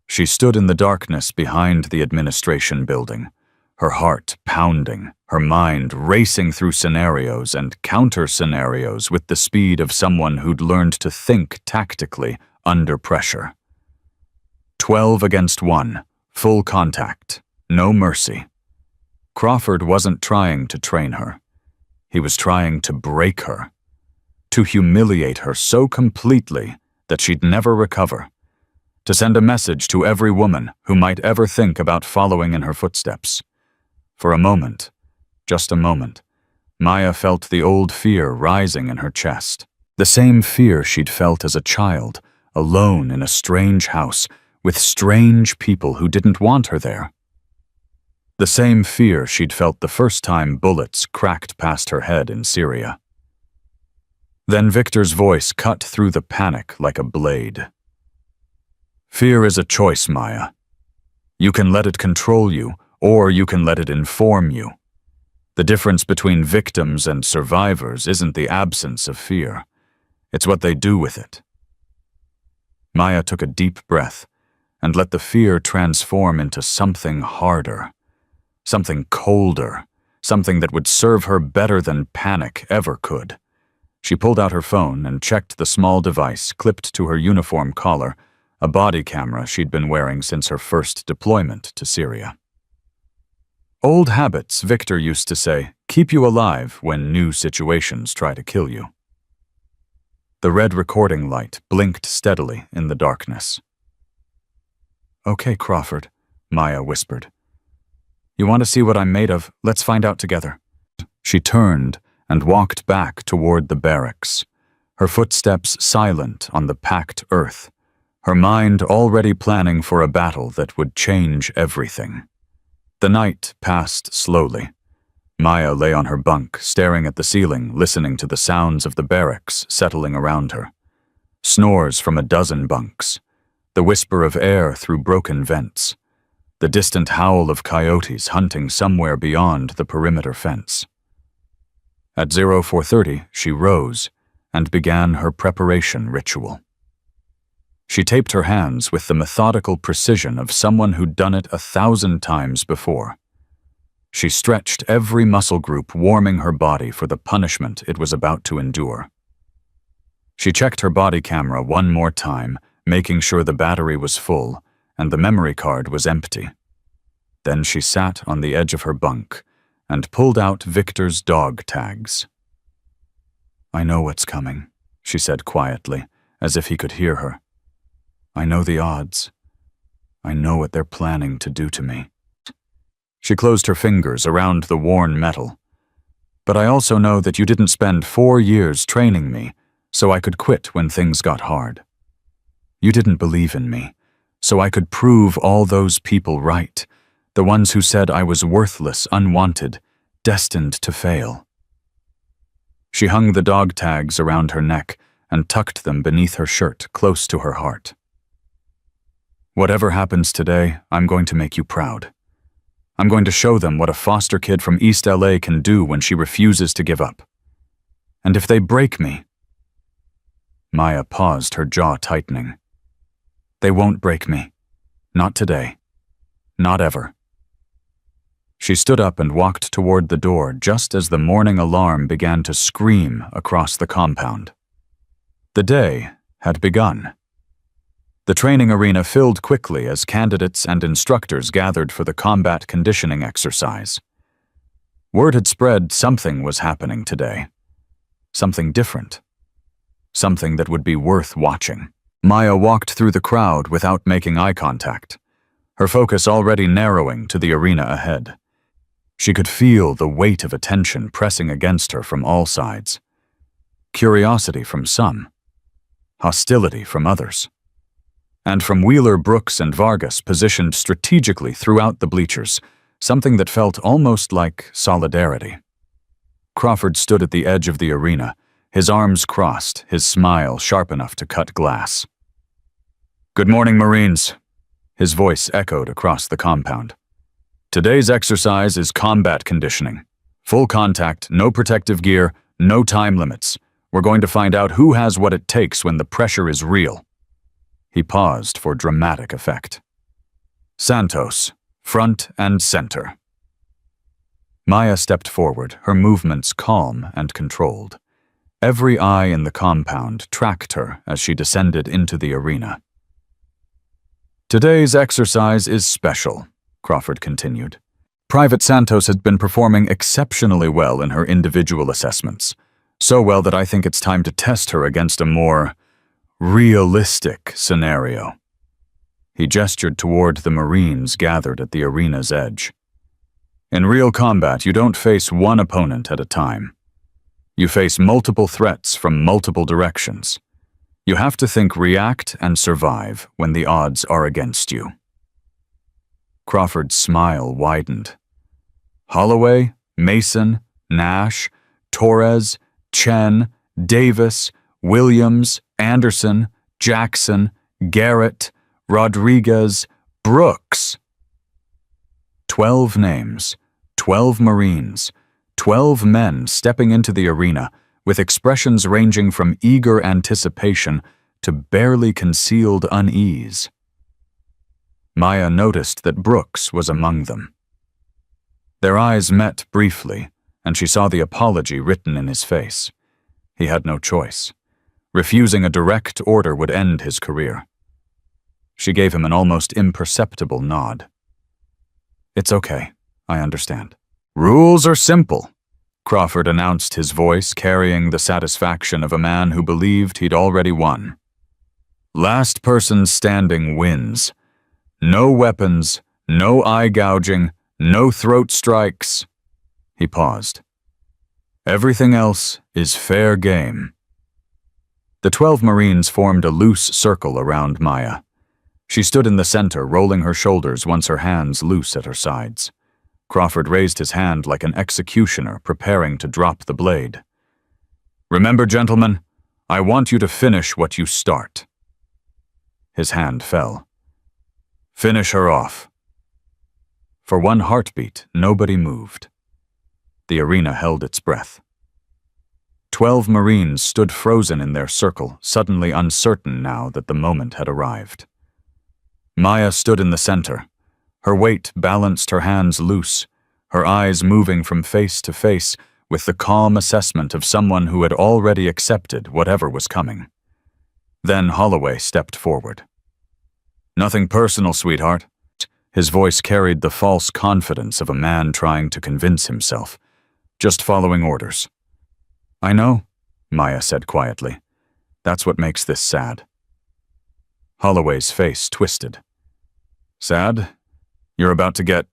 She stood in the darkness behind the administration building, her heart pounding, her mind racing through scenarios and counter-scenarios with the speed of someone who'd learned to think tactically under pressure. 12 against 1. Full contact, no mercy. Crawford wasn't trying to train her. He was trying to break her, to humiliate her so completely that she'd never recover, to send a message to every woman who might ever think about following in her footsteps. For a moment, just a moment, Maya felt the old fear rising in her chest, the same fear she'd felt as a child, alone in a strange house, with strange people who didn't want her there. The same fear she'd felt the first time bullets cracked past her head in Syria. Then Victor's voice cut through the panic like a blade. "Fear is a choice, Maya. You can let it control you, or you can let it inform you. The difference between victims and survivors isn't the absence of fear. It's what they do with it." Maya took a deep breath and let the fear transform into something harder, something colder, something that would serve her better than panic ever could. She pulled out her phone and checked the small device clipped to her uniform collar, a body camera she'd been wearing since her first deployment to Syria. "Old habits," Victor used to say, "keep you alive when new situations try to kill you." The red recording light blinked steadily in the darkness. "Okay, Crawford," Maya whispered. "You want to see what I'm made of? Let's find out together." She turned and walked back toward the barracks, her footsteps silent on the packed earth, her mind already planning for a battle that would change everything. The night passed slowly. Maya lay on her bunk, staring at the ceiling, listening to the sounds of the barracks settling around her. Snores from a dozen bunks, the whisper of air through broken vents, the distant howl of coyotes hunting somewhere beyond the perimeter fence. At 0430, she rose and began her preparation ritual. She taped her hands with the methodical precision of someone who'd done it 1,000 times before. She stretched every muscle group, warming her body for the punishment it was about to endure. She checked her body camera one more time, making sure the battery was full and the memory card was empty. Then she sat on the edge of her bunk and pulled out Victor's dog tags. "I know what's coming," she said quietly, as if he could hear her. "I know the odds. I know what they're planning to do to me." She closed her fingers around the worn metal. "But I also know that you didn't spend 4 years training me so I could quit when things got hard. You didn't believe in me, so I could prove all those people right, the ones who said I was worthless, unwanted, destined to fail." She hung the dog tags around her neck and tucked them beneath her shirt, close to her heart. "Whatever happens today, I'm going to make you proud. I'm going to show them what a foster kid from East LA can do when she refuses to give up. And if they break me—" Maya paused, her jaw tightening. "They won't break me. Not today. Not ever." She stood up and walked toward the door just as the morning alarm began to scream across the compound. The day had begun. The training arena filled quickly as candidates and instructors gathered for the combat conditioning exercise. Word had spread something was happening today. Something different. Something that would be worth watching. Maya walked through the crowd without making eye contact, her focus already narrowing to the arena ahead. She could feel the weight of attention pressing against her from all sides. Curiosity from some. Hostility from others. And from Wheeler, Brooks, and Vargas positioned strategically throughout the bleachers, something that felt almost like solidarity. Crawford stood at the edge of the arena, his arms crossed, his smile sharp enough to cut glass. "Good morning, Marines," his voice echoed across the compound. "Today's exercise is combat conditioning. Full contact, no protective gear, no time limits. We're going to find out who has what it takes when the pressure is real." He paused for dramatic effect. "Santos, front and center." Maya stepped forward, her movements calm and controlled. Every eye in the compound tracked her as she descended into the arena. "Today's exercise is special," Crawford continued. "Private Santos has been performing exceptionally well in her individual assessments, so well that I think it's time to test her against a more realistic scenario." He gestured toward the Marines gathered at the arena's edge. "In real combat, you don't face one opponent at a time. You face multiple threats from multiple directions. You have to think, react, and survive when the odds are against you." Crawford's smile widened. Holloway, Mason, Nash, Torres, Chen, Davis, Williams, Anderson, Jackson, Garrett, Rodriguez, Brooks. 12 names, 12 Marines, 12 men stepping into the arena with expressions ranging from eager anticipation to barely concealed unease. Maya noticed that Brooks was among them. Their eyes met briefly, and she saw the apology written in his face. He had no choice. Refusing a direct order would end his career. She gave him an almost imperceptible nod. "It's okay, I understand." "Rules are simple," Crawford announced, his voice carrying the satisfaction of a man who believed he'd already won. "Last person standing wins. No weapons, no eye gouging, no throat strikes." He paused. "Everything else is fair game." The 12 Marines formed a loose circle around Maya. She stood in the center, rolling her shoulders once her hands loose at her sides. Crawford raised his hand like an executioner preparing to drop the blade. "Remember, gentlemen, I want you to finish what you start." His hand fell. "Finish her off." For one heartbeat, nobody moved. The arena held its breath. 12 Marines stood frozen in their circle, suddenly uncertain now that the moment had arrived. Maya stood in the center. Her weight balanced her hands loose, her eyes moving from face to face with the calm assessment of someone who had already accepted whatever was coming. Then Holloway stepped forward. "Nothing personal, sweetheart." His voice carried the false confidence of a man trying to convince himself. "Just following orders." "I know," Maya said quietly. "That's what makes this sad." Holloway's face twisted. "Sad? You're about to get—"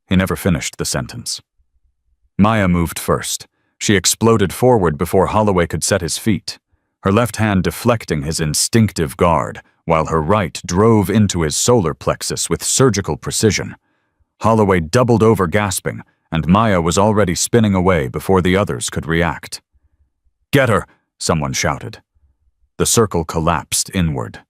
He never finished the sentence. Maya moved first. She exploded forward before Holloway could set his feet, her left hand deflecting his instinctive guard, while her right drove into his solar plexus with surgical precision. Holloway doubled over gasping, and Maya was already spinning away before the others could react. "Get her!" someone shouted. The circle collapsed inward.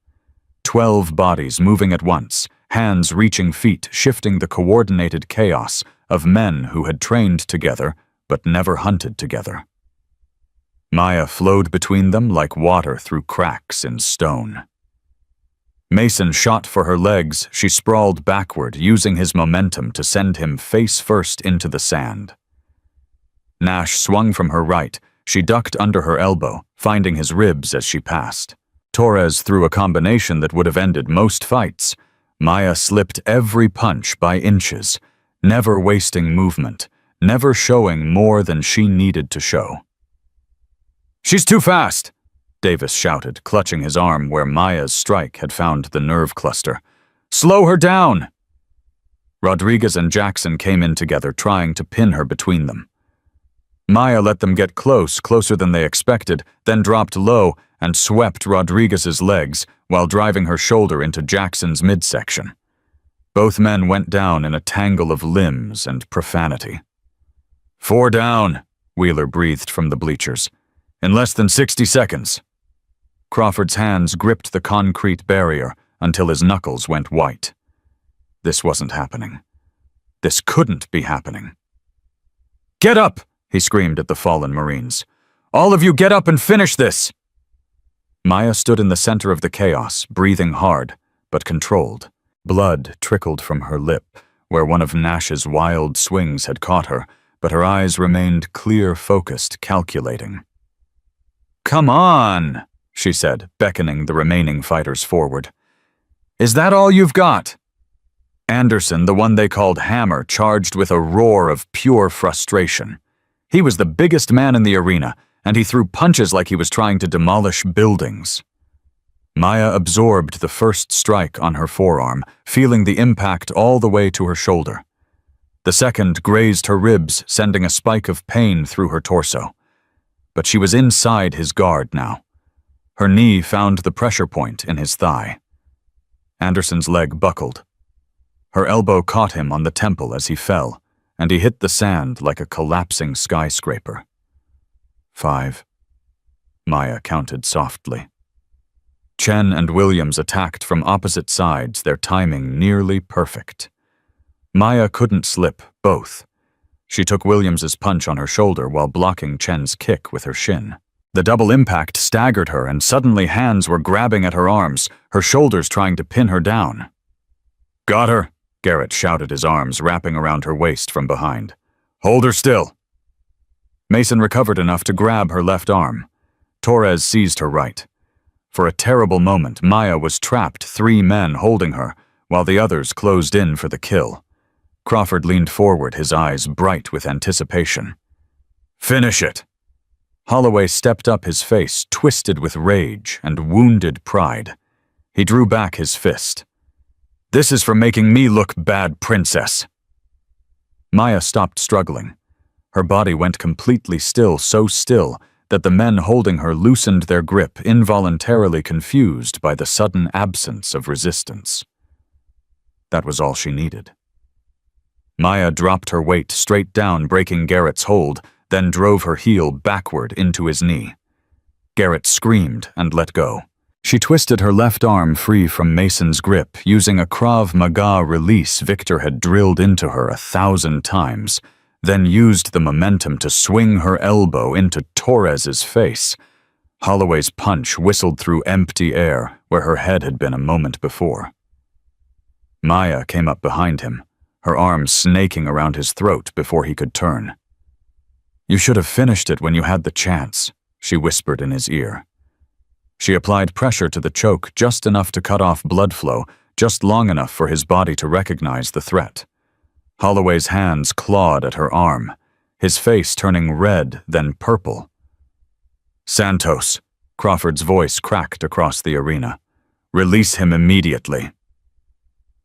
12 bodies moving at once, hands reaching feet, shifting the coordinated chaos of men who had trained together but never hunted together. Maya flowed between them like water through cracks in stone. Mason shot for her legs. She sprawled backward, using his momentum to send him face first into the sand. Nash swung from her right. She ducked under her elbow, finding his ribs as she passed. Torres threw a combination that would have ended most fights. Maya slipped every punch by inches, never wasting movement, never showing more than she needed to show. "She's too fast!" Davis shouted, clutching his arm where Maya's strike had found the nerve cluster. "Slow her down!" Rodriguez and Jackson came in together, trying to pin her between them. Maya let them get closer than they expected, then dropped low and swept Rodriguez's legs while driving her shoulder into Jackson's midsection. Both men went down in a tangle of limbs and profanity. "4 down," Wheeler breathed from the bleachers. "In less than 60 seconds. Crawford's hands gripped the concrete barrier until his knuckles went white. This wasn't happening. This couldn't be happening. "Get up!" he screamed at the fallen Marines. "All of you get up and finish this!" Maya stood in the center of the chaos, breathing hard, but controlled. Blood trickled from her lip, where one of Nash's wild swings had caught her, but her eyes remained clear, focused, calculating. "Come on!" she said, beckoning the remaining fighters forward. "Is that all you've got?" Anderson, the one they called Hammer, charged with a roar of pure frustration. He was the biggest man in the arena, and he threw punches like he was trying to demolish buildings. Maya absorbed the first strike on her forearm, feeling the impact all the way to her shoulder. The second grazed her ribs, sending a spike of pain through her torso. But she was inside his guard now. Her knee found the pressure point in his thigh. Anderson's leg buckled. Her elbow caught him on the temple as he fell, and he hit the sand like a collapsing skyscraper. 5. Maya counted softly. Chen and Williams attacked from opposite sides, their timing nearly perfect. Maya couldn't slip both. She took Williams's punch on her shoulder while blocking Chen's kick with her shin. The double impact staggered her, and suddenly hands were grabbing at her arms, her shoulders trying to pin her down. "Got her!" Garrett shouted, his arms wrapping around her waist from behind. "Hold her still!" Mason recovered enough to grab her left arm. Torres seized her right. For a terrible moment, Maya was trapped, 3 men holding her, while the others closed in for the kill. Crawford leaned forward, his eyes bright with anticipation. "Finish it!" Holloway stepped up, his face twisted with rage and wounded pride. He drew back his fist. "This is for making me look bad, princess." Maya stopped struggling. Her body went completely still, so still that the men holding her loosened their grip, involuntarily confused by the sudden absence of resistance. That was all she needed. Maya dropped her weight straight down, breaking Garrett's hold, then drove her heel backward into his knee. Garrett screamed and let go. She twisted her left arm free from Mason's grip, using a Krav Maga release Victor had drilled into her 1,000 times, then used the momentum to swing her elbow into Torres's face. Holloway's punch whistled through empty air where her head had been a moment before. Maya came up behind him, her arms snaking around his throat before he could turn. "You should have finished it when you had the chance," she whispered in his ear. She applied pressure to the choke, just enough to cut off blood flow, just long enough for his body to recognize the threat. Holloway's hands clawed at her arm, his face turning red, then purple. "Santos," Crawford's voice cracked across the arena. "Release him immediately."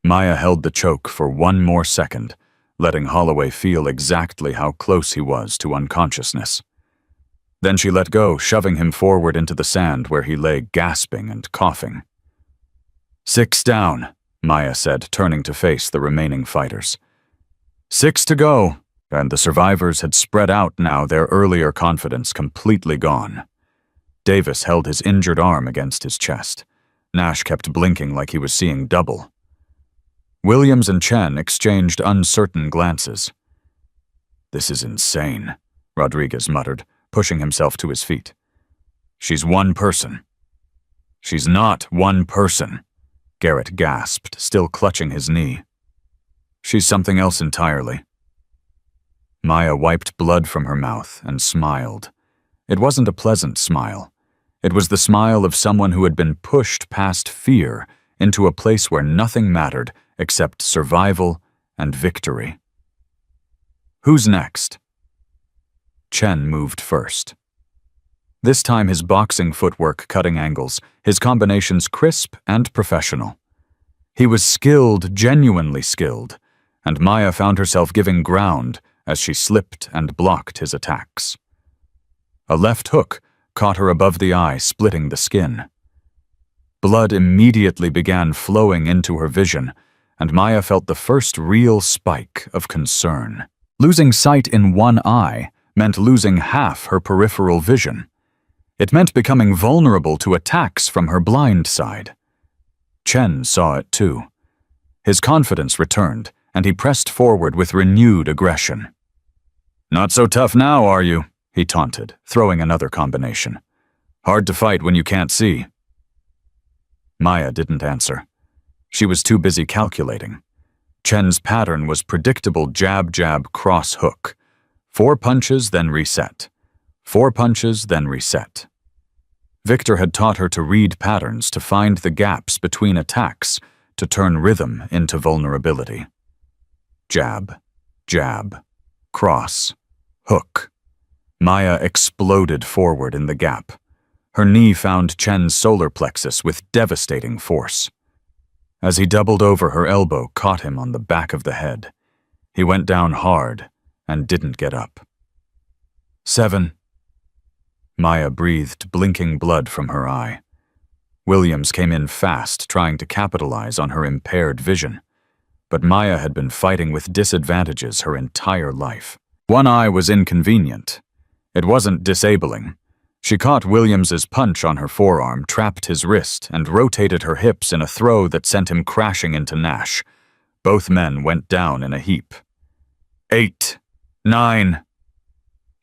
Maya held the choke for one more second, letting Holloway feel exactly how close he was to unconsciousness. Then she let go, shoving him forward into the sand where he lay gasping and coughing. "6 down," Maya said, turning to face the remaining fighters. 6 to go, and the survivors had spread out now, their earlier confidence completely gone. Davis held his injured arm against his chest. Nash kept blinking like he was seeing double. Williams and Chen exchanged uncertain glances. "This is insane," Rodriguez muttered, pushing himself to his feet. "She's one person." "She's not one person," Garrett gasped, still clutching his knee. "She's something else entirely." Maya wiped blood from her mouth and smiled. It wasn't a pleasant smile. It was the smile of someone who had been pushed past fear into a place where nothing mattered except survival and victory. "Who's next?" Chen moved first. This time his boxing footwork cutting angles, his combinations crisp and professional. He was skilled, genuinely skilled, and Maya found herself giving ground as she slipped and blocked his attacks. A left hook caught her above the eye, splitting the skin. Blood immediately began flowing into her vision, and Maya felt the first real spike of concern. Losing sight in one eye meant losing half her peripheral vision. It meant becoming vulnerable to attacks from her blind side. Chen saw it too. His confidence returned, and he pressed forward with renewed aggression. "Not so tough now, are you?" he taunted, throwing another combination. "Hard to fight when you can't see." Maya didn't answer. She was too busy calculating. Chen's pattern was predictable jab-jab cross-hook. 4 punches, then reset. 4 punches, then reset. Victor had taught her to read patterns, to find the gaps between attacks, to turn rhythm into vulnerability. Jab, jab, cross, hook. Maya exploded forward in the gap. Her knee found Chen's solar plexus with devastating force. As he doubled over, her elbow caught him on the back of the head. He went down hard and didn't get up. 7. Maya breathed, blinking blood from her eye. Williams came in fast, trying to capitalize on her impaired vision. But Maya had been fighting with disadvantages her entire life. One eye was inconvenient. It wasn't disabling. She caught Williams's punch on her forearm, trapped his wrist, and rotated her hips in a throw that sent him crashing into Nash. Both men went down in a heap. 8. 9.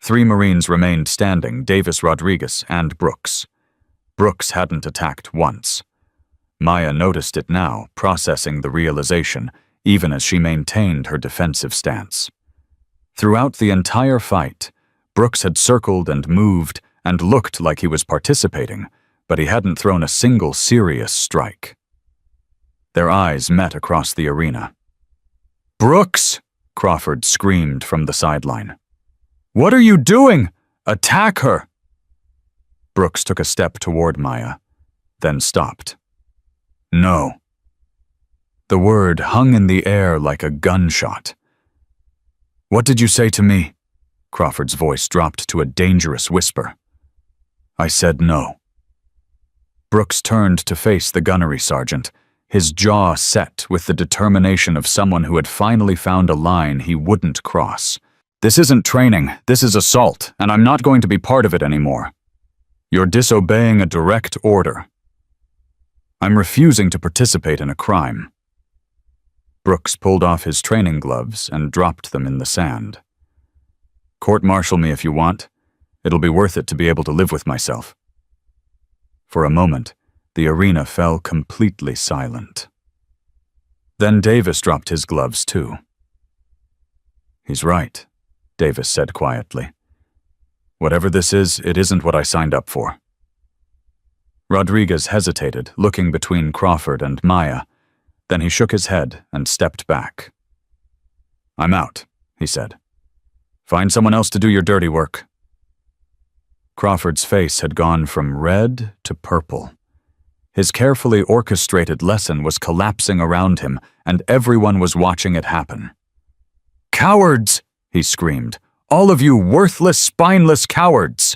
3 Marines remained standing, Davis, Rodriguez, and Brooks. Brooks hadn't attacked once. Maya noticed it now, processing the realization, even as she maintained her defensive stance. Throughout the entire fight, Brooks had circled and moved and looked like he was participating, but he hadn't thrown a single serious strike. Their eyes met across the arena. "Brooks!" Crawford screamed from the sideline. "What are you doing? Attack her!" Brooks took a step toward Maya, then stopped. "No." The word hung in the air like a gunshot. "What did you say to me?" Crawford's voice dropped to a dangerous whisper. I said no. Brooks turned to face the gunnery sergeant, his jaw set with the determination of someone who had finally found a line he wouldn't cross. This isn't training, this is assault, and I'm not going to be part of it anymore. You're disobeying a direct order. I'm refusing to participate in a crime. Brooks pulled off his training gloves and dropped them in the sand. Court-martial me if you want. It'll be worth it to be able to live with myself. For a moment, the arena fell completely silent. Then Davis dropped his gloves too. He's right, Davis said quietly. Whatever this is, it isn't what I signed up for. Rodriguez hesitated, looking between Crawford and Maya. Then he shook his head and stepped back. I'm out, he said. Find someone else to do your dirty work. Crawford's face had gone from red to purple. His carefully orchestrated lesson was collapsing around him, and everyone was watching it happen. Cowards! He screamed. All of you worthless, spineless cowards!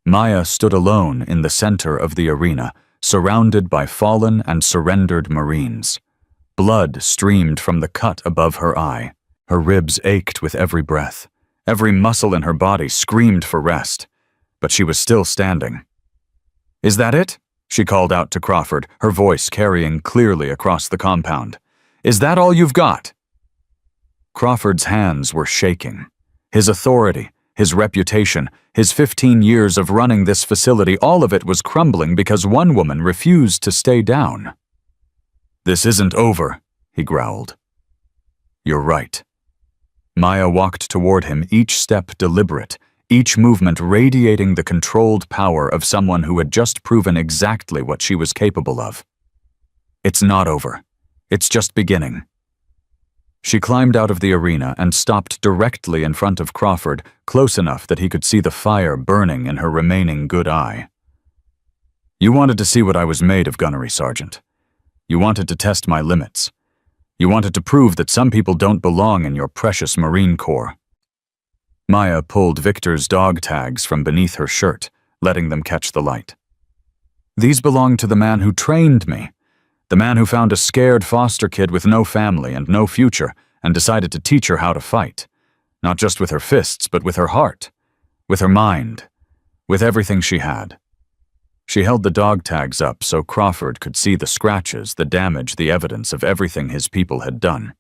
Maya stood alone in the center of the arena, surrounded by fallen and surrendered Marines. Blood streamed from the cut above her eye. Her ribs ached with every breath. Every muscle in her body screamed for rest. But she was still standing. Is that it? She called out to Crawford, her voice carrying clearly across the compound. Is that all you've got? Crawford's hands were shaking. His authority, his reputation, his 15 years of running this facility, all of it was crumbling because one woman refused to stay down. This isn't over, he growled. You're right. Maya walked toward him, each step deliberate, each movement radiating the controlled power of someone who had just proven exactly what she was capable of. It's not over. It's just beginning. She climbed out of the arena and stopped directly in front of Crawford, close enough that he could see the fire burning in her remaining good eye. You wanted to see what I was made of, Gunnery Sergeant. You wanted to test my limits. You wanted to prove that some people don't belong in your precious Marine Corps. Maya pulled Victor's dog tags from beneath her shirt, letting them catch the light. These belong to the man who trained me, the man who found a scared foster kid with no family and no future and decided to teach her how to fight, not just with her fists, but with her heart, with her mind, with everything she had. She held the dog tags up so Crawford could see the scratches, the damage, the evidence of everything his people had done.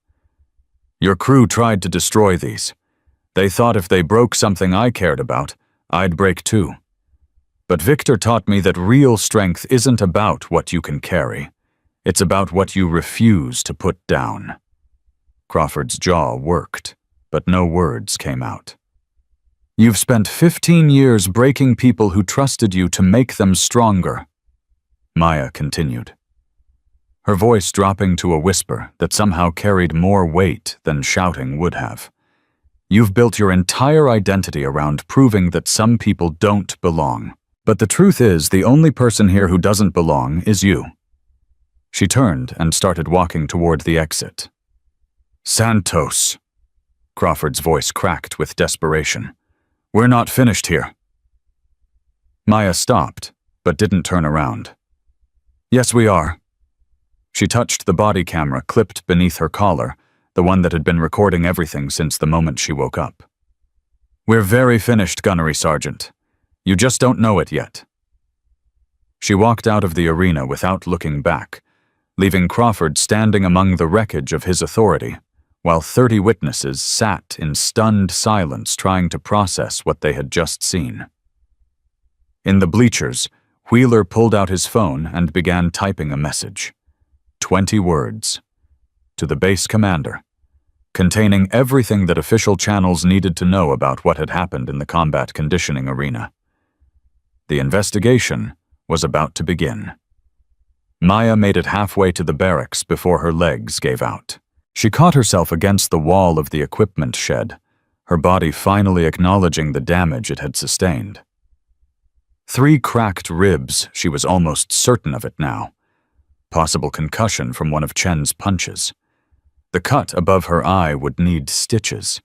Your crew tried to destroy these. They thought if they broke something I cared about, I'd break too. But Victor taught me that real strength isn't about what you can carry. It's about what you refuse to put down. Crawford's jaw worked, but no words came out. You've spent 15 years breaking people who trusted you to make them stronger, Maya continued, her voice dropping to a whisper that somehow carried more weight than shouting would have. You've built your entire identity around proving that some people don't belong. But the truth is, the only person here who doesn't belong is you. She turned and started walking toward the exit. Santos, Crawford's voice cracked with desperation. We're not finished here. Maya stopped, but didn't turn around. Yes, we are. She touched the body camera clipped beneath her collar, the one that had been recording everything since the moment she woke up. We're very finished, Gunnery Sergeant. You just don't know it yet. She walked out of the arena without looking back, leaving Crawford standing among the wreckage of his authority, while 30 witnesses sat in stunned silence trying to process what they had just seen. In the bleachers, Wheeler pulled out his phone and began typing a message. 20 words. To the base commander, containing everything that official channels needed to know about what had happened in the combat conditioning arena. The investigation was about to begin. Maya made it halfway to the barracks before her legs gave out. She caught herself against the wall of the equipment shed, her body finally acknowledging the damage it had sustained. 3 cracked ribs, she was almost certain of it now. Possible concussion from one of Chen's punches. The cut above her eye would need stitches.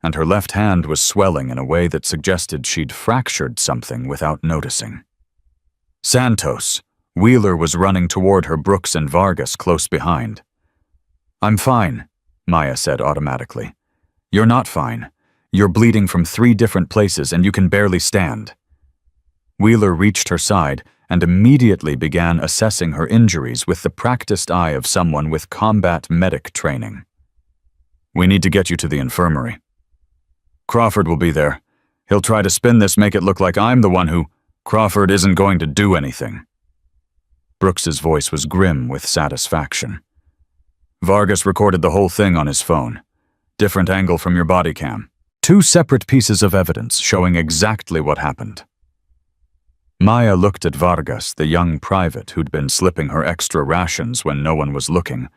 and her left hand was swelling in a way that suggested she'd fractured something without noticing. Santos. Wheeler was running toward her, Brooks and Vargas close behind. "I'm fine," Maya said automatically. "You're not fine. You're bleeding from 3 different places and you can barely stand." Wheeler reached her side and immediately began assessing her injuries with the practiced eye of someone with combat medic training. "We need to get you to the infirmary. Crawford will be there. He'll try to spin this, make it look like I'm the one who— Crawford isn't going to do anything." Brooks's voice was grim with satisfaction. "Vargas recorded the whole thing on his phone. Different angle from your body cam. 2 separate pieces of evidence showing exactly what happened." Maya looked at Vargas, the young private who'd been slipping her extra rations when no one was looking,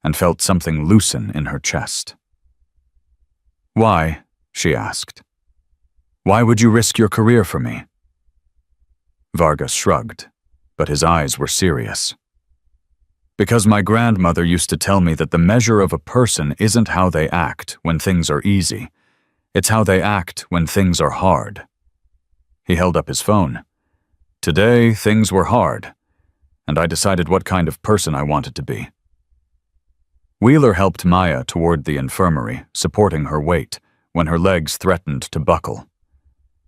and felt something loosen in her chest. "Why?" she asked. "Why would you risk your career for me?" Vargas shrugged, but his eyes were serious. "Because my grandmother used to tell me that the measure of a person isn't how they act when things are easy. It's how they act when things are hard." He held up his phone. "Today, things were hard, and I decided what kind of person I wanted to be." Wheeler helped Maya toward the infirmary, supporting her weight, when her legs threatened to buckle.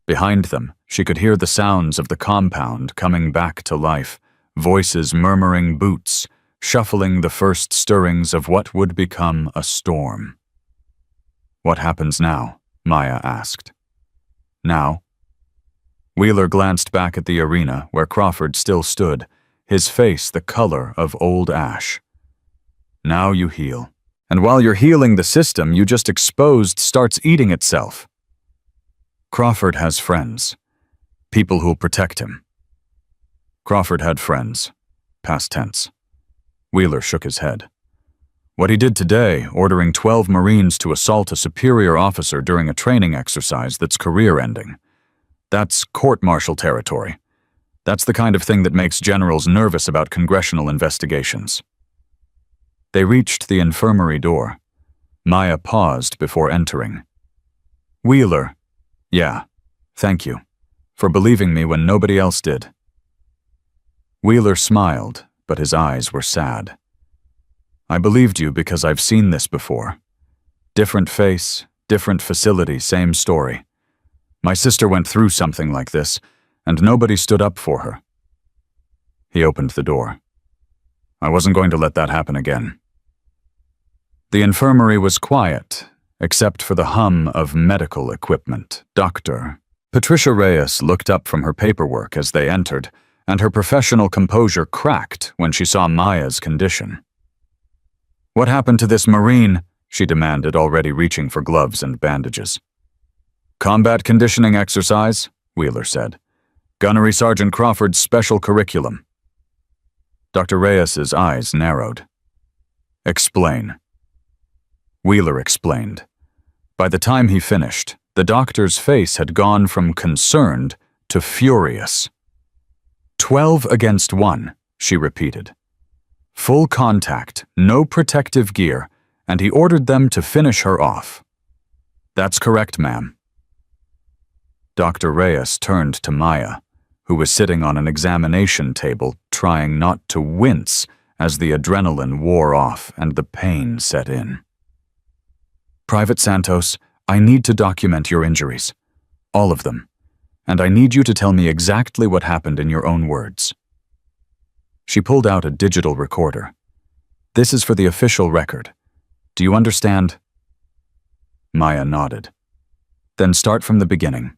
Behind them, she could hear the sounds of the compound coming back to life, voices murmuring, boots, shuffling the first stirrings of what would become a storm. "What happens now?" Maya asked. "Now?" Wheeler glanced back at the arena where Crawford still stood, his face the color of old ash. "Now you heal. And while you're healing, the system you just exposed starts eating itself. Crawford has friends. People who'll protect him." Crawford had friends. Past tense. Wheeler shook his head. "What he did today, ordering 12 Marines to assault a superior officer during a training exercise that's career-ending. That's court-martial territory. That's the kind of thing that makes generals nervous about congressional investigations." They reached the infirmary door. Maya paused before entering. "Wheeler. Yeah, thank you. For believing me when nobody else did." Wheeler smiled, but his eyes were sad. "I believed you because I've seen this before. Different face, different facility, same story. My sister went through something like this, and nobody stood up for her." He opened the door. "I wasn't going to let that happen again." The infirmary was quiet, except for the hum of medical equipment. Dr. Patricia Reyes looked up from her paperwork as they entered, and her professional composure cracked when she saw Maya's condition. "What happened to this Marine?" she demanded, already reaching for gloves and bandages. "Combat conditioning exercise," Wheeler said. "Gunnery Sergeant Crawford's special curriculum." Dr. Reyes's eyes narrowed. "Explain." Wheeler explained. By the time he finished, the doctor's face had gone from concerned to furious. 12 against 1, she repeated. Full contact, no protective gear, and he ordered them to finish her off. "That's correct, ma'am." Dr. Reyes turned to Maya, who was sitting on an examination table, trying not to wince as the adrenaline wore off and the pain set in. "Private Santos, I need to document your injuries. All of them. And I need you to tell me exactly what happened in your own words." She pulled out a digital recorder. "This is for the official record. Do you understand?" Maya nodded. "Then start from the beginning."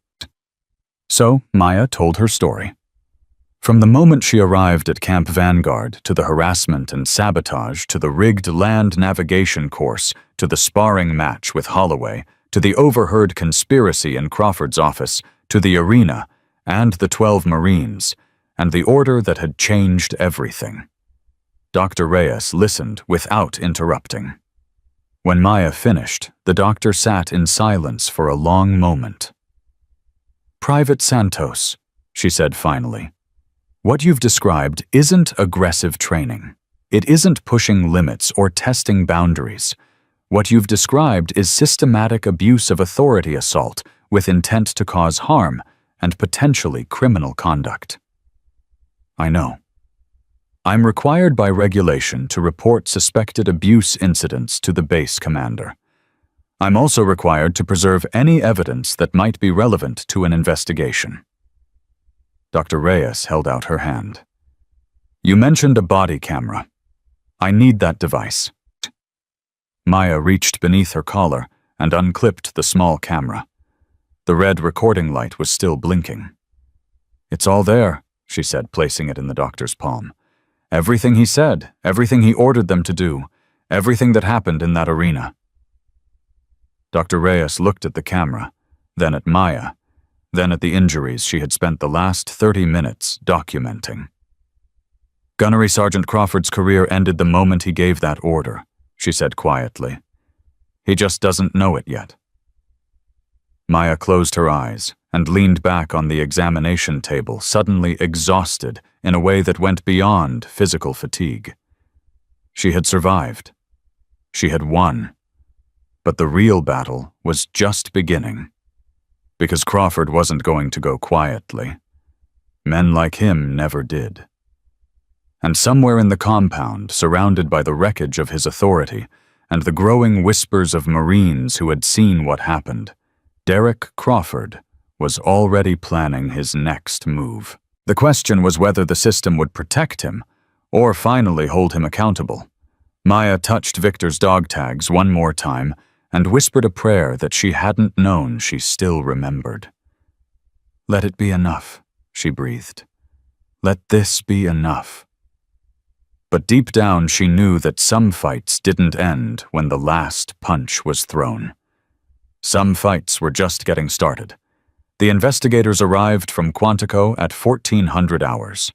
So Maya told her story. From the moment she arrived at Camp Vanguard, to the harassment and sabotage, to the rigged land navigation course, to the sparring match with Holloway, to the overheard conspiracy in Crawford's office, to the arena, and the 12 Marines, and the order that had changed everything. Dr. Reyes listened without interrupting. When Maya finished, the doctor sat in silence for a long moment. "Private Santos," she said finally, "what you've described isn't aggressive training. It isn't pushing limits or testing boundaries. What you've described is systematic abuse of authority assault with intent to cause harm and potentially criminal conduct. I know. I'm required by regulation to report suspected abuse incidents to the base commander. I'm also required to preserve any evidence that might be relevant to an investigation. Dr. Reyes held out her hand. You mentioned a body camera. I need that device. Maya reached beneath her collar and unclipped the small camera. The red recording light was still blinking. It's all there, she said, placing it in the doctor's palm. Everything he said, everything he ordered them to do, everything that happened in that arena. Dr. Reyes looked at the camera, then at Maya, then at the injuries she had spent the last 30 minutes documenting. Gunnery Sergeant Crawford's career ended the moment he gave that order, she said quietly. He just doesn't know it yet. Maya closed her eyes and leaned back on the examination table, suddenly exhausted in a way that went beyond physical fatigue. She had survived. She had won. But the real battle was just beginning. Because Crawford wasn't going to go quietly. Men like him never did. And somewhere in the compound, surrounded by the wreckage of his authority and the growing whispers of Marines who had seen what happened, Derek Crawford was already planning his next move. The question was whether the system would protect him or finally hold him accountable. Maya touched Victor's dog tags one more time and whispered a prayer that she hadn't known she still remembered. Let it be enough, she breathed. Let this be enough. But deep down she knew that some fights didn't end when the last punch was thrown. Some fights were just getting started. The investigators arrived from Quantico at 1400 hours.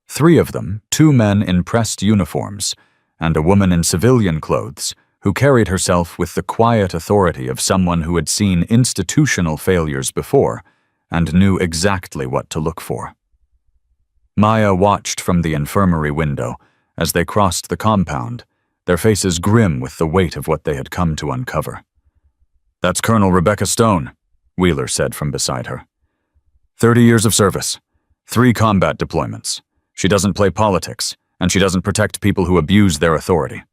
3 of them, 2 men in pressed uniforms, and a woman in civilian clothes, who carried herself with the quiet authority of someone who had seen institutional failures before and knew exactly what to look for. Maya watched from the infirmary window as they crossed the compound, their faces grim with the weight of what they had come to uncover. That's Colonel Rebecca Stone, Wheeler said from beside her. 30 years of service, 3 combat deployments. She doesn't play politics, and she doesn't protect people who abuse their authority.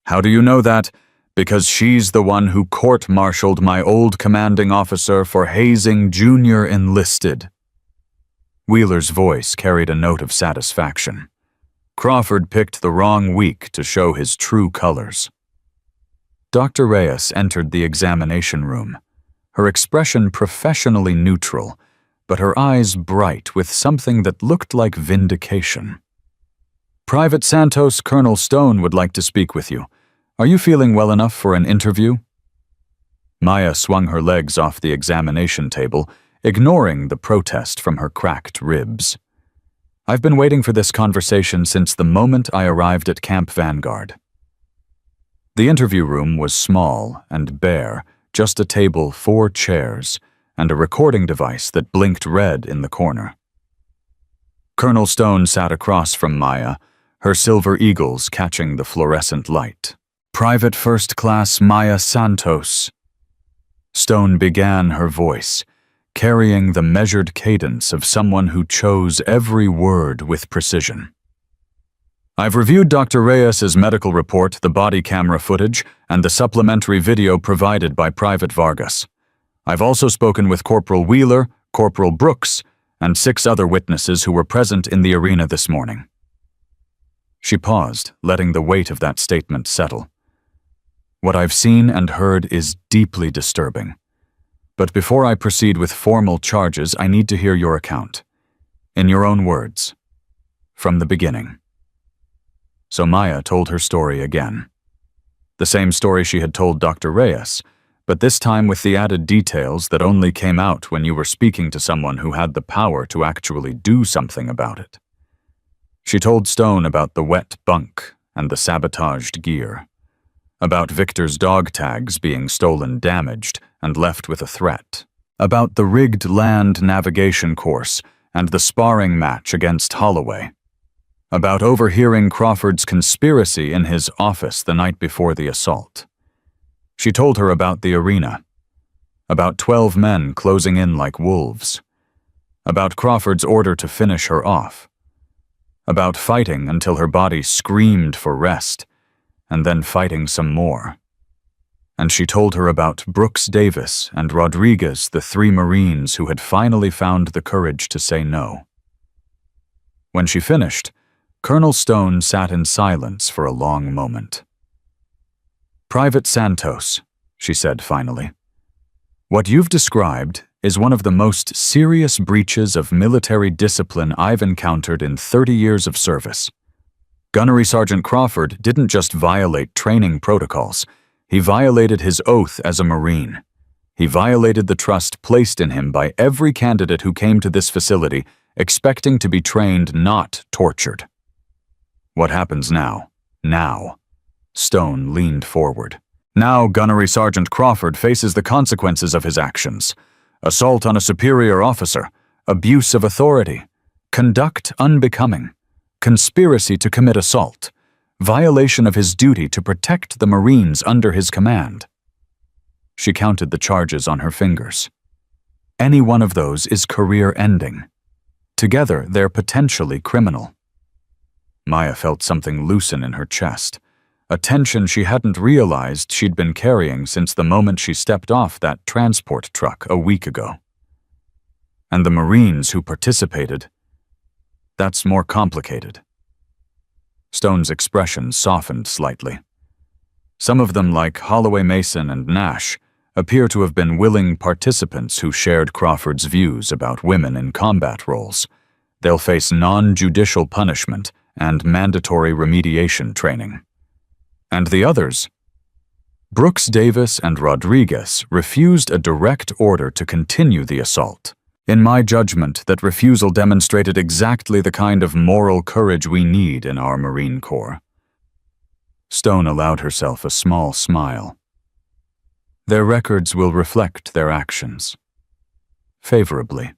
How do you know that? Because she's the one who court-martialed my old commanding officer for hazing junior enlisted. Wheeler's voice carried a note of satisfaction. Crawford picked the wrong week to show his true colors. Dr. Reyes entered the examination room, her expression professionally neutral, but her eyes bright with something that looked like vindication. Private Santos, Colonel Stone would like to speak with you. Are you feeling well enough for an interview? Maya swung her legs off the examination table, ignoring the protest from her cracked ribs. I've been waiting for this conversation since the moment I arrived at Camp Vanguard. The interview room was small and bare, just a table, 4 chairs, and a recording device that blinked red in the corner. Colonel Stone sat across from Maya, her silver eagles catching the fluorescent light. Private First Class Maya Santos. Stone began her voice, carrying the measured cadence of someone who chose every word with precision. I've reviewed Dr. Reyes's medical report, the body camera footage, and the supplementary video provided by Private Vargas. I've also spoken with Corporal Wheeler, Corporal Brooks, and 6 other witnesses who were present in the arena this morning. She paused, letting the weight of that statement settle. What I've seen and heard is deeply disturbing. But before I proceed with formal charges, I need to hear your account. In your own words. From the beginning. So Maya told her story again. The same story she had told Dr. Reyes, but this time with the added details that only came out when you were speaking to someone who had the power to actually do something about it. She told Stone about the wet bunk and the sabotaged gear. About Victor's dog tags being stolen damaged and left with a threat. About the rigged land navigation course and the sparring match against Holloway. About overhearing Crawford's conspiracy in his office the night before the assault. She told her about the arena, about 12 men closing in like wolves, about Crawford's order to finish her off, about fighting until her body screamed for rest, and then fighting some more. And she told her about Brooks Davis and Rodriguez, the 3 Marines who had finally found the courage to say no. When she finished, Colonel Stone sat in silence for a long moment. "Private Santos," she said finally, "what you've described is one of the most serious breaches of military discipline I've encountered in 30 years of service. Gunnery Sergeant Crawford didn't just violate training protocols. He violated his oath as a Marine. He violated the trust placed in him by every candidate who came to this facility expecting to be trained, not tortured. What happens now? Now." Stone leaned forward. "Now Gunnery Sergeant Crawford faces the consequences of his actions. Assault on a superior officer, abuse of authority, conduct unbecoming, conspiracy to commit assault, violation of his duty to protect the Marines under his command." She counted the charges on her fingers. Any one of those is career-ending. Together, they're potentially criminal. Maya felt something loosen in her chest, a tension she hadn't realized she'd been carrying since the moment she stepped off that transport truck a week ago. And the Marines who participated, that's more complicated. Stone's expression softened slightly. Some of them, like Holloway Mason and Nash, appear to have been willing participants who shared Crawford's views about women in combat roles. They'll face non-judicial punishment and mandatory remediation training. And the others? Brooks Davis and Rodriguez refused a direct order to continue the assault. In my judgment, that refusal demonstrated exactly the kind of moral courage we need in our Marine Corps. Stone allowed herself a small smile. Their records will reflect their actions. Favorably.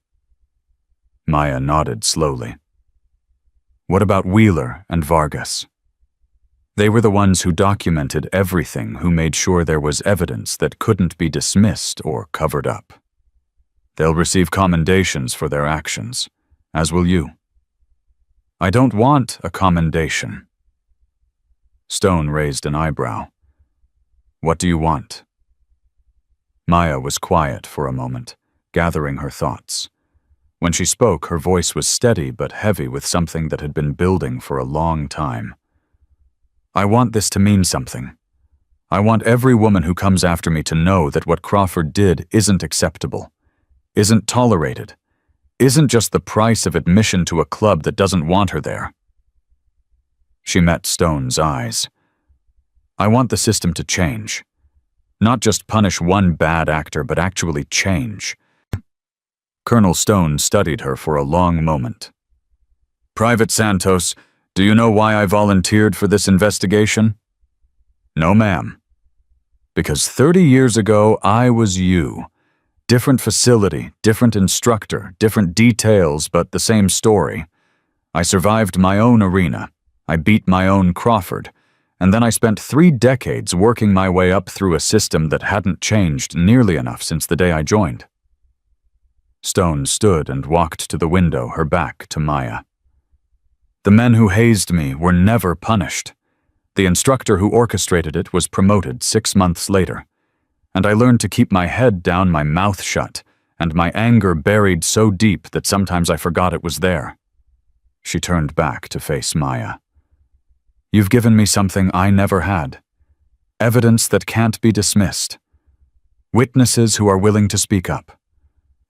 Maya nodded slowly. What about Wheeler and Vargas? They were the ones who documented everything, who made sure there was evidence that couldn't be dismissed or covered up. They'll receive commendations for their actions, as will you. I don't want a commendation. Stone raised an eyebrow. What do you want? Maya was quiet for a moment, gathering her thoughts. When she spoke, her voice was steady but heavy with something that had been building for a long time. I want this to mean something. I want every woman who comes after me to know that what Crawford did isn't acceptable, isn't tolerated, isn't just the price of admission to a club that doesn't want her there. She met Stone's eyes. I want the system to change. Not just punish one bad actor, but actually change. Colonel Stone studied her for a long moment. Private Santos, do you know why I volunteered for this investigation? No, ma'am. Because 30 years ago, I was you. Different facility, different instructor, different details, but the same story. I survived my own arena. I beat my own Crawford. And then I spent 3 decades working my way up through a system that hadn't changed nearly enough since the day I joined. Stone stood and walked to the window, her back to Maya. The men who hazed me were never punished. The instructor who orchestrated it was promoted 6 months later, and I learned to keep my head down, my mouth shut, and my anger buried so deep that sometimes I forgot it was there. She turned back to face Maya. You've given me something I never had. Evidence that can't be dismissed. Witnesses who are willing to speak up.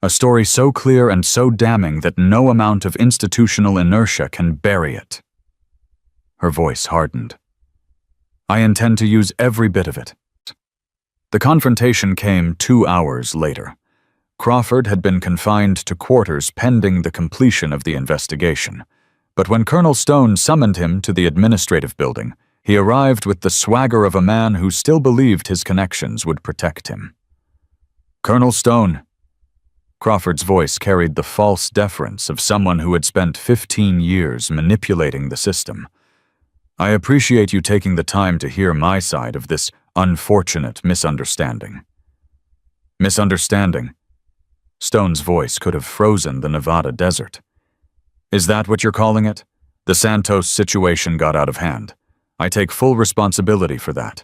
A story so clear and so damning that no amount of institutional inertia can bury it. Her voice hardened. I intend to use every bit of it. The confrontation came 2 hours later. Crawford had been confined to quarters pending the completion of the investigation. But when Colonel Stone summoned him to the administrative building, he arrived with the swagger of a man who still believed his connections would protect him. Colonel Stone. Crawford's voice carried the false deference of someone who had spent 15 years manipulating the system. I appreciate you taking the time to hear my side of this unfortunate misunderstanding. Misunderstanding? Stone's voice could have frozen the Nevada desert. Is that what you're calling it? The Santos situation got out of hand. I take full responsibility for that.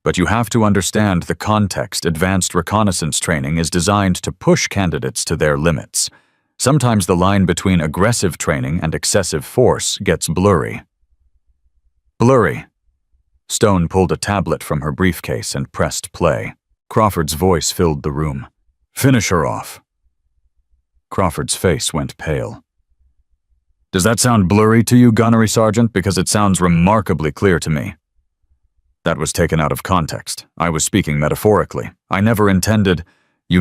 But you have to understand the context. Advanced reconnaissance training is designed to push candidates to their limits. Sometimes the line between aggressive training and excessive force gets blurry. Blurry. Stone pulled a tablet from her briefcase and pressed play. Crawford's voice filled the room. Finish her off. Crawford's face went pale. Does that sound blurry to you, Gunnery Sergeant? Because it sounds remarkably clear to me. That was taken out of context. I was speaking metaphorically. You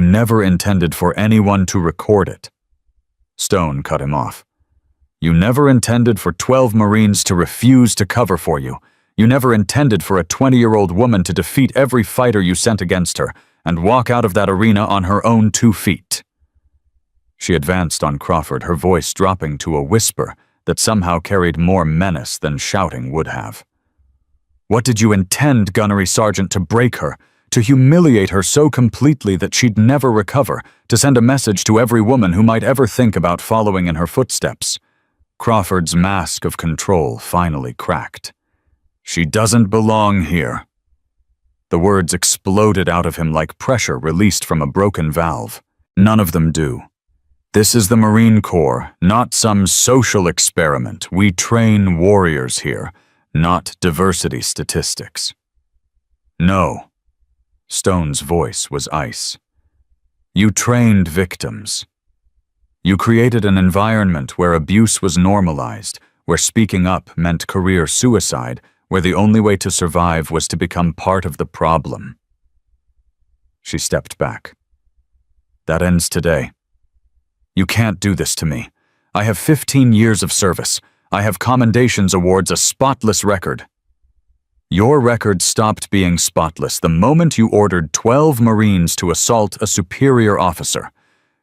never intended for anyone to record it. Stone cut him off. You never intended for 12 Marines to refuse to cover for you. You never intended for a 20-year-old woman to defeat every fighter you sent against her and walk out of that arena on her own 2 feet. She advanced on Crawford, her voice dropping to a whisper that somehow carried more menace than shouting would have. What did you intend, Gunnery Sergeant, to break her, to humiliate her so completely that she'd never recover, to send a message to every woman who might ever think about following in her footsteps? Crawford's mask of control finally cracked. She doesn't belong here. The words exploded out of him like pressure released from a broken valve. None of them do. This is the Marine Corps, not some social experiment. We train warriors here, not diversity statistics. No. Stone's voice was ice. You trained victims. You created an environment where abuse was normalized, where speaking up meant career suicide, where the only way to survive was to become part of the problem. She stepped back. That ends today. You can't do this to me. I have 15 years of service. I have commendations awards, a spotless record. Your record stopped being spotless the moment you ordered 12 Marines to assault a superior officer.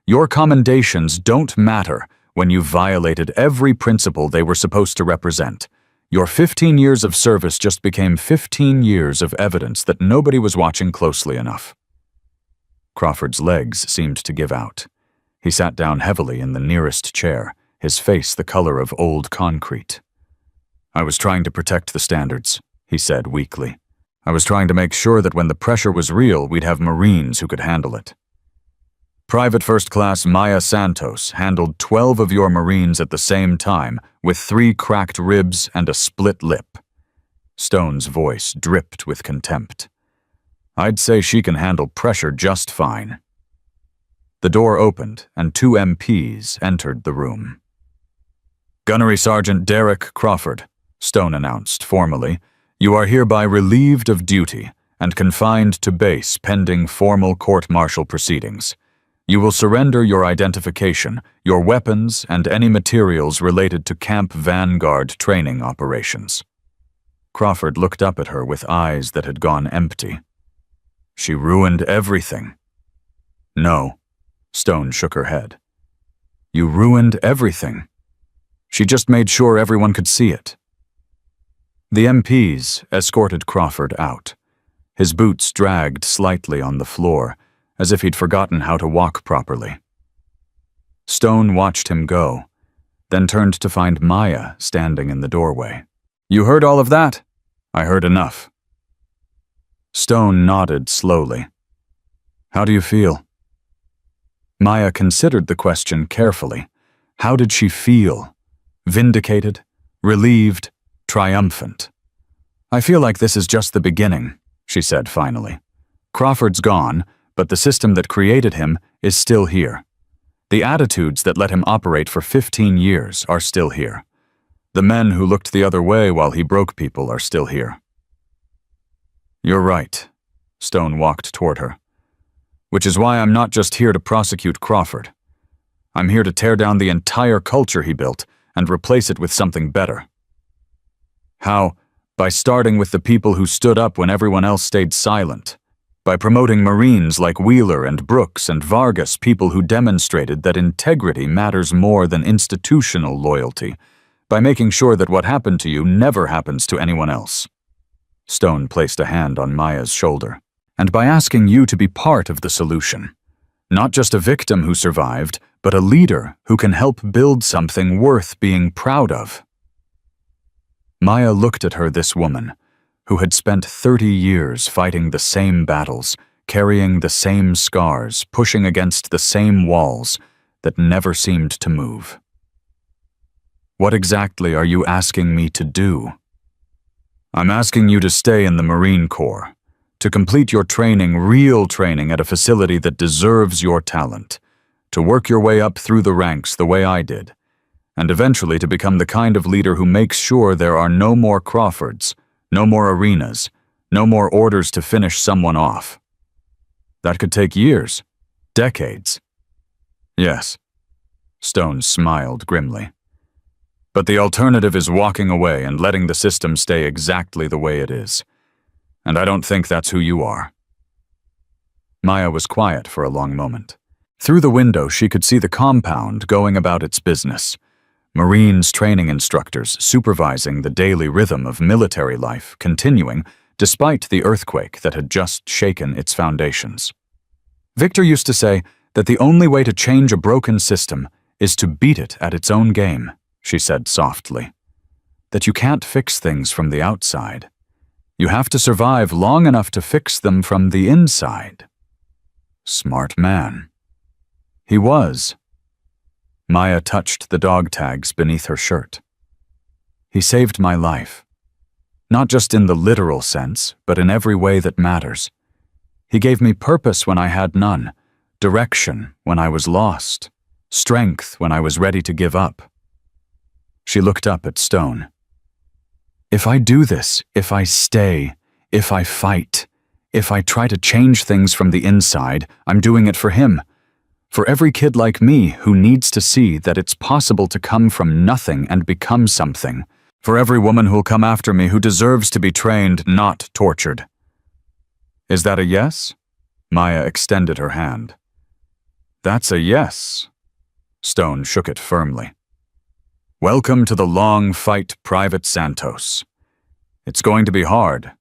Your commendations don't matter when you violated every principle they were supposed to represent. Your 15 years of service just became 15 years of evidence that nobody was watching closely enough. Crawford's legs seemed to give out. He sat down heavily in the nearest chair, his face the color of old concrete. I was trying to protect the standards, he said weakly. I was trying to make sure that when the pressure was real, we'd have Marines who could handle it. Private First Class Maya Santos handled 12 of your Marines at the same time, with 3 cracked ribs and a split lip. Stone's voice dripped with contempt. I'd say she can handle pressure just fine. The door opened, and 2 MPs entered the room. Gunnery Sergeant Derek Crawford, Stone announced formally, you are hereby relieved of duty and confined to base pending formal court-martial proceedings. You will surrender your identification, your weapons, and any materials related to Camp Vanguard training operations. Crawford looked up at her with eyes that had gone empty. She ruined everything. No, Stone shook her head. You ruined everything. She just made sure everyone could see it. The MPs escorted Crawford out. His boots dragged slightly on the floor, as if he'd forgotten how to walk properly. Stone watched him go, then turned to find Maya standing in the doorway. You heard all of that? I heard enough. Stone nodded slowly. How do you feel? Maya considered the question carefully. How did she feel? Vindicated? Relieved? Triumphant? I feel like this is just the beginning, she said finally. Crawford's gone, but the system that created him is still here. The attitudes that let him operate for 15 years are still here. The men who looked the other way while he broke people are still here. You're right. Stone walked toward her. Which is why I'm not just here to prosecute Crawford. I'm here to tear down the entire culture he built and replace it with something better. How? By starting with the people who stood up when everyone else stayed silent. By promoting Marines like Wheeler and Brooks and Vargas, people who demonstrated that integrity matters more than institutional loyalty. By making sure that what happened to you never happens to anyone else. Stone placed a hand on Maya's shoulder. "And by asking you to be part of the solution. Not just a victim who survived, but a leader who can help build something worth being proud of." Maya looked at her, this woman, who had spent 30 years fighting the same battles, carrying the same scars, pushing against the same walls that never seemed to move. "What exactly are you asking me to do?" "I'm asking you to stay in the Marine Corps, to complete your training, real training at a facility that deserves your talent, to work your way up through the ranks the way I did, and eventually to become the kind of leader who makes sure there are no more Crawfords, no more arenas, no more orders to finish someone off. That could take years, decades." "Yes." Stone smiled grimly. "But the alternative is walking away and letting the system stay exactly the way it is. And I don't think that's who you are." Maya was quiet for a long moment. Through the window, she could see the compound going about its business. Marines training instructors supervising the daily rhythm of military life continuing despite the earthquake that had just shaken its foundations. Victor used to say that the only way to change a broken system is to beat it at its own game, she said softly. That you can't fix things from the outside. You have to survive long enough to fix them from the inside. Smart man. He was. Maya touched the dog tags beneath her shirt. He saved my life. Not just in the literal sense, but in every way that matters. He gave me purpose when I had none, direction when I was lost, strength when I was ready to give up. She looked up at Stone. If I do this, if I stay, if I fight, if I try to change things from the inside, I'm doing it for him. For every kid like me who needs to see that it's possible to come from nothing and become something. For every woman who'll come after me who deserves to be trained, not tortured. Is that a yes? Maya extended her hand. That's a yes. Stone shook it firmly. Welcome to the long fight, Private Santos. It's going to be hard.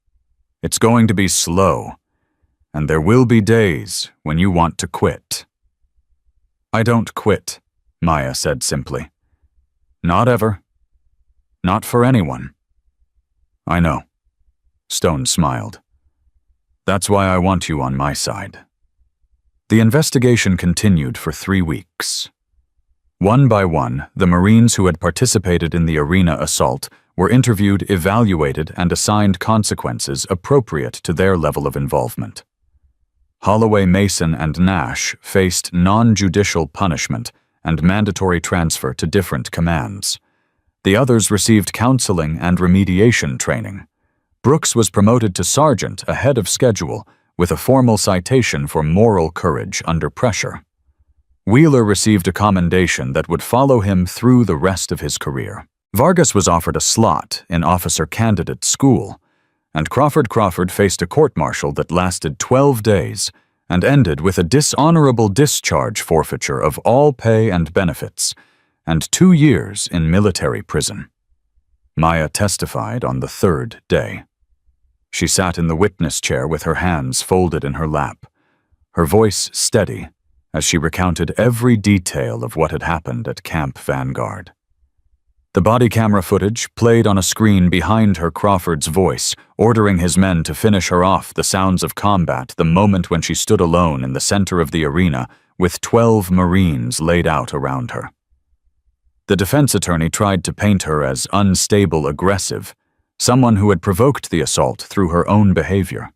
It's going to be slow. And there will be days when you want to quit. I don't quit, Maya said simply. Not ever. Not for anyone. I know. Stone smiled. That's why I want you on my side. The investigation continued for 3 weeks. One by one, the Marines who had participated in the arena assault were interviewed, evaluated, and assigned consequences appropriate to their level of involvement. Holloway, Mason, and Nash faced non-judicial punishment and mandatory transfer to different commands. The others received counseling and remediation training. Brooks was promoted to sergeant ahead of schedule with a formal citation for moral courage under pressure. Wheeler received a commendation that would follow him through the rest of his career. Vargas was offered a slot in officer candidate school, and Crawford faced a court-martial that lasted 12 days and ended with a dishonorable discharge forfeiture of all pay and benefits, and 2 years in military prison. Maya testified on the 3rd day. She sat in the witness chair with her hands folded in her lap, her voice steady as she recounted every detail of what had happened at Camp Vanguard. The body camera footage played on a screen behind her Crawford's voice, ordering his men to finish her off the sounds of combat the moment when she stood alone in the center of the arena with 12 Marines laid out around her. The defense attorney tried to paint her as unstable, aggressive, someone who had provoked the assault through her own behavior.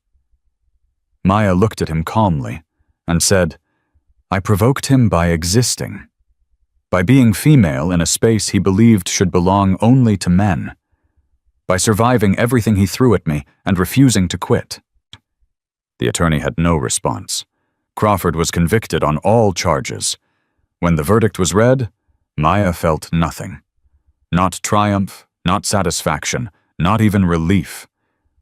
Maya looked at him calmly and said, I provoked him by existing. By being female in a space he believed should belong only to men. By surviving everything he threw at me and refusing to quit. The attorney had no response. Crawford was convicted on all charges. When the verdict was read, Maya felt nothing. Not triumph, not satisfaction, not even relief.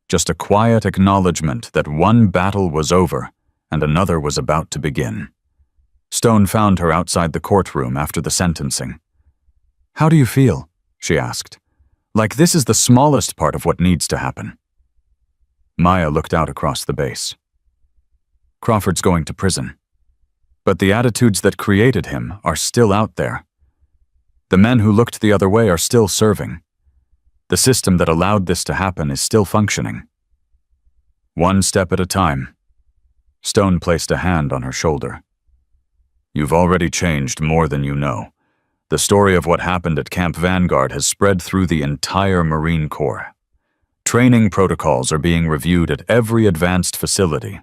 Just a quiet acknowledgement that one battle was over and another was about to begin. Stone found her outside the courtroom after the sentencing. How do you feel? She asked. Like this is the smallest part of what needs to happen. Maya looked out across the base. Crawford's going to prison. But the attitudes that created him are still out there. The men who looked the other way are still serving. The system that allowed this to happen is still functioning. One step at a time. Stone placed a hand on her shoulder. You've already changed more than you know. The story of what happened at Camp Vanguard has spread through the entire Marine Corps. Training protocols are being reviewed at every advanced facility.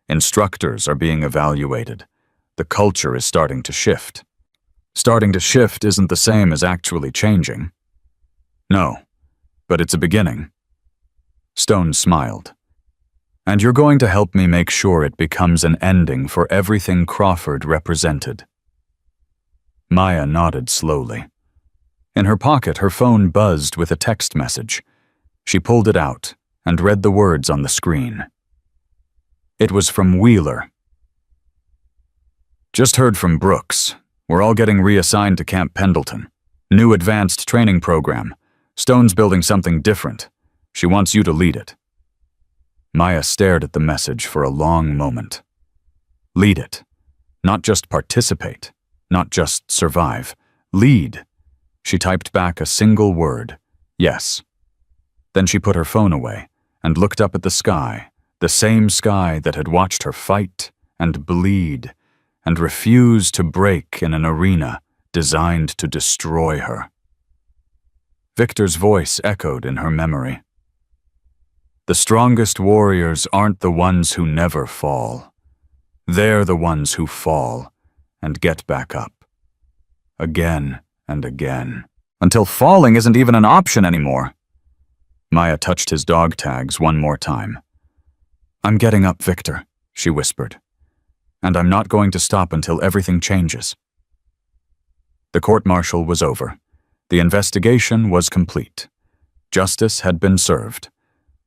Instructors are being evaluated. The culture is starting to shift. Starting to shift isn't the same as actually changing. No, but it's a beginning. Stone smiled. And you're going to help me make sure it becomes an ending for everything Crawford represented. Maya nodded slowly. In her pocket, her phone buzzed with a text message. She pulled it out and read the words on the screen. It was from Wheeler. Just heard from Brooks. We're all getting reassigned to Camp Pendleton. New advanced training program. Stone's building something different. She wants you to lead it. Maya stared at the message for a long moment. Lead it. Not just participate. Not just survive. Lead. She typed back a single word. Yes. Then she put her phone away and looked up at the sky, the same sky that had watched her fight and bleed and refuse to break in an arena designed to destroy her. Victor's voice echoed in her memory. The strongest warriors aren't the ones who never fall. They're the ones who fall and get back up. Again and again. Until falling isn't even an option anymore. Maya touched his dog tags one more time. I'm getting up, Victor, she whispered. And I'm not going to stop until everything changes. The court-martial was over. The investigation was complete. Justice had been served.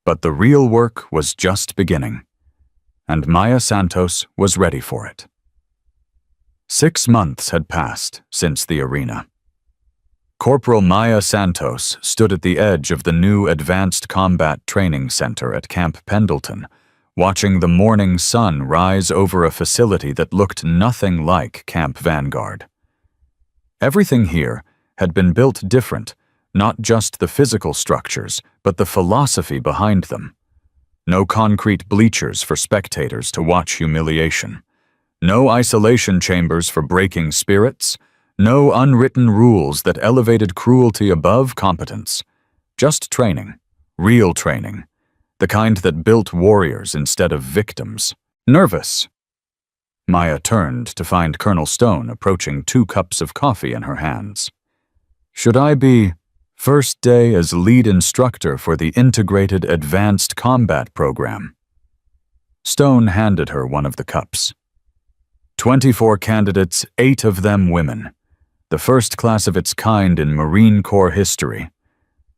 But the real work was just beginning. And Maya Santos was ready for it. 6 months had passed since the arena. Corporal Maya Santos stood at the edge of the new Advanced Combat Training Center at Camp Pendleton, watching the morning sun rise over a facility that looked nothing like Camp Vanguard. Everything here had been built different, not just the physical structures, but the philosophy behind them. No concrete bleachers for spectators to watch humiliation. No isolation chambers for breaking spirits. No unwritten rules that elevated cruelty above competence. Just training. Real training. The kind that built warriors instead of victims. Nervous. Maya turned to find Colonel Stone approaching 2 cups of coffee in her hands. Should I be first day as lead instructor for the Integrated Advanced Combat Program? Stone handed her one of the cups. 24 candidates, 8 of them women. The first class of its kind in Marine Corps history.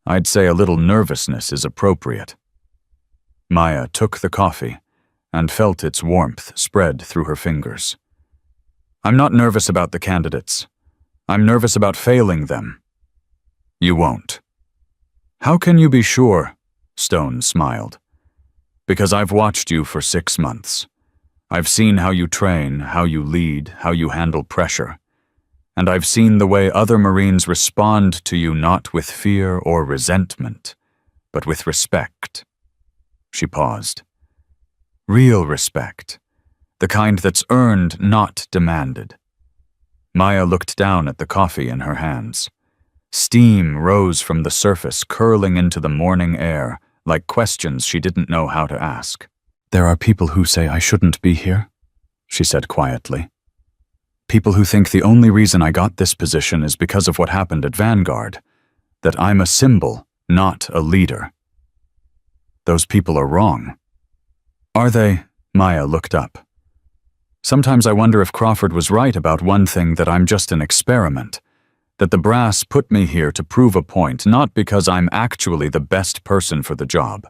I'd say a little nervousness is appropriate. Maya took the coffee and felt its warmth spread through her fingers. I'm not nervous about the candidates. I'm nervous about failing them. You won't. How can you be sure? Stone smiled. Because I've watched you for 6 months. I've seen how you train, how you lead, how you handle pressure. And I've seen the way other Marines respond to you not with fear or resentment, but with respect. She paused. Real respect. The kind that's earned, not demanded. Maya looked down at the coffee in her hands. Steam rose from the surface, curling into the morning air, like questions she didn't know how to ask. There are people who say I shouldn't be here, she said quietly. People who think the only reason I got this position is because of what happened at Vanguard, that I'm a symbol, not a leader. Those people are wrong. Are they? Maya looked up. Sometimes I wonder if Crawford was right about one thing, that I'm just an experiment, that the brass put me here to prove a point, not because I'm actually the best person for the job.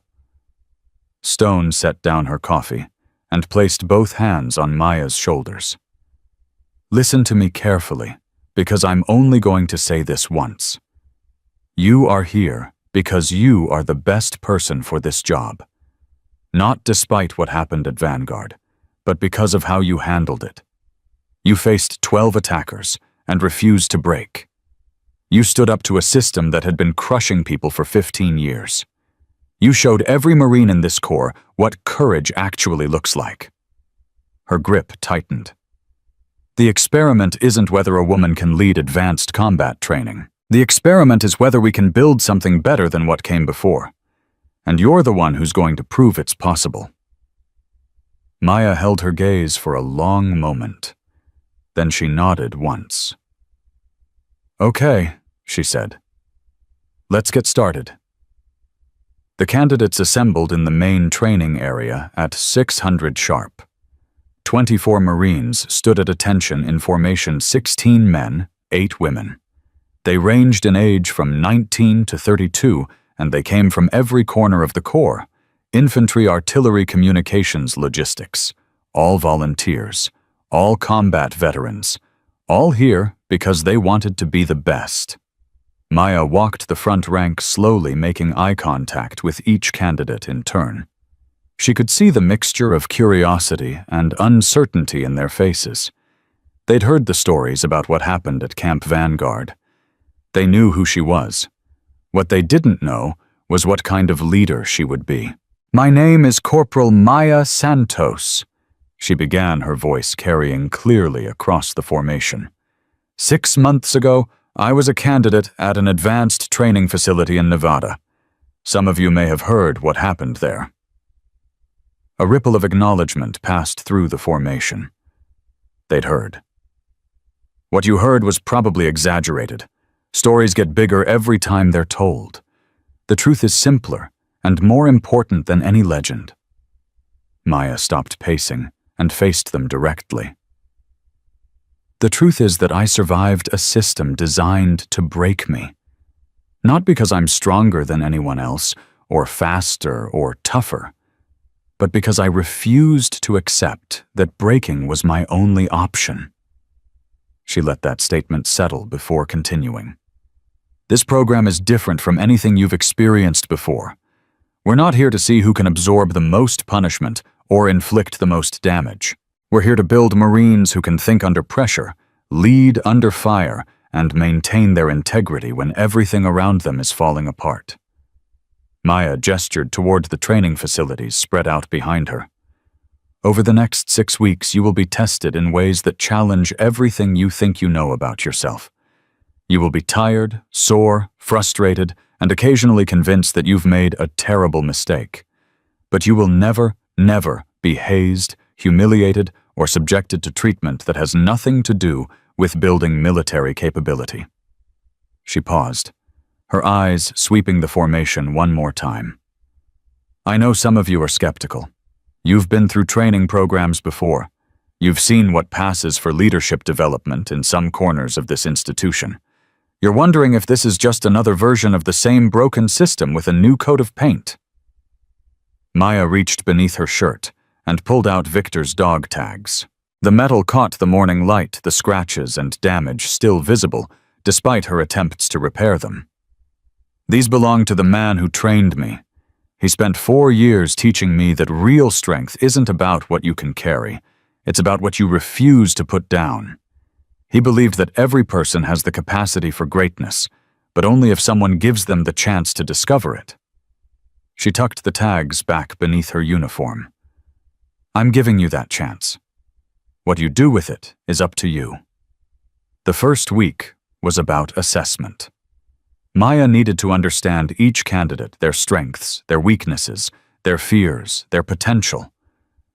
Stone set down her coffee and placed both hands on Maya's shoulders. Listen to me carefully, because I'm only going to say this once. You are here because you are the best person for this job. Not despite what happened at Vanguard, but because of how you handled it. You faced 12 attackers and refused to break. You stood up to a system that had been crushing people for 15 years. You showed every Marine in this Corps what courage actually looks like. Her grip tightened. The experiment isn't whether a woman can lead advanced combat training. The experiment is whether we can build something better than what came before. And you're the one who's going to prove it's possible. Maya held her gaze for a long moment. Then she nodded once. "Okay," she said. "Let's get started." The candidates assembled in the main training area at 600 sharp. 24 Marines stood at attention in formation 16 men, 8 women. They ranged in age from 19 to 32, and they came from every corner of the Corps: infantry, artillery, communications, logistics. All volunteers, all combat veterans, all here because they wanted to be the best. Maya walked the front rank slowly, making eye contact with each candidate in turn. She could see the mixture of curiosity and uncertainty in their faces. They'd heard the stories about what happened at Camp Vanguard. They knew who she was. What they didn't know was what kind of leader she would be. "My name is Corporal Maya Santos," she began, her voice carrying clearly across the formation. "6 months ago, I was a candidate at an advanced training facility in Nevada. Some of you may have heard what happened there." A ripple of acknowledgement passed through the formation. They'd heard. What you heard was probably exaggerated. Stories get bigger every time they're told. The truth is simpler and more important than any legend. Maya stopped pacing and faced them directly. "The truth is that I survived a system designed to break me. Not because I'm stronger than anyone else, or faster, or tougher, but because I refused to accept that breaking was my only option." She let that statement settle before continuing. "This program is different from anything you've experienced before. We're not here to see who can absorb the most punishment or inflict the most damage. We're here to build Marines who can think under pressure, lead under fire, and maintain their integrity when everything around them is falling apart." Maya gestured toward the training facilities spread out behind her. "Over the next 6 weeks, you will be tested in ways that challenge everything you think you know about yourself. You will be tired, sore, frustrated, and occasionally convinced that you've made a terrible mistake. But you will never, never be hazed, humiliated, or subjected to treatment that has nothing to do with building military capability." She paused, her eyes sweeping the formation one more time. "I know some of you are skeptical. You've been through training programs before. You've seen what passes for leadership development in some corners of this institution. You're wondering if this is just another version of the same broken system with a new coat of paint." Maya reached beneath her shirt and pulled out Victor's dog tags. The metal caught the morning light, the scratches and damage still visible, despite her attempts to repair them. "These belong to the man who trained me. He spent 4 years teaching me that real strength isn't about what you can carry. It's about what you refuse to put down. He believed that every person has the capacity for greatness, but only if someone gives them the chance to discover it." She tucked the tags back beneath her uniform. "I'm giving you that chance. What you do with it is up to you." The first week was about assessment. Maya needed to understand each candidate, their strengths, their weaknesses, their fears, their potential.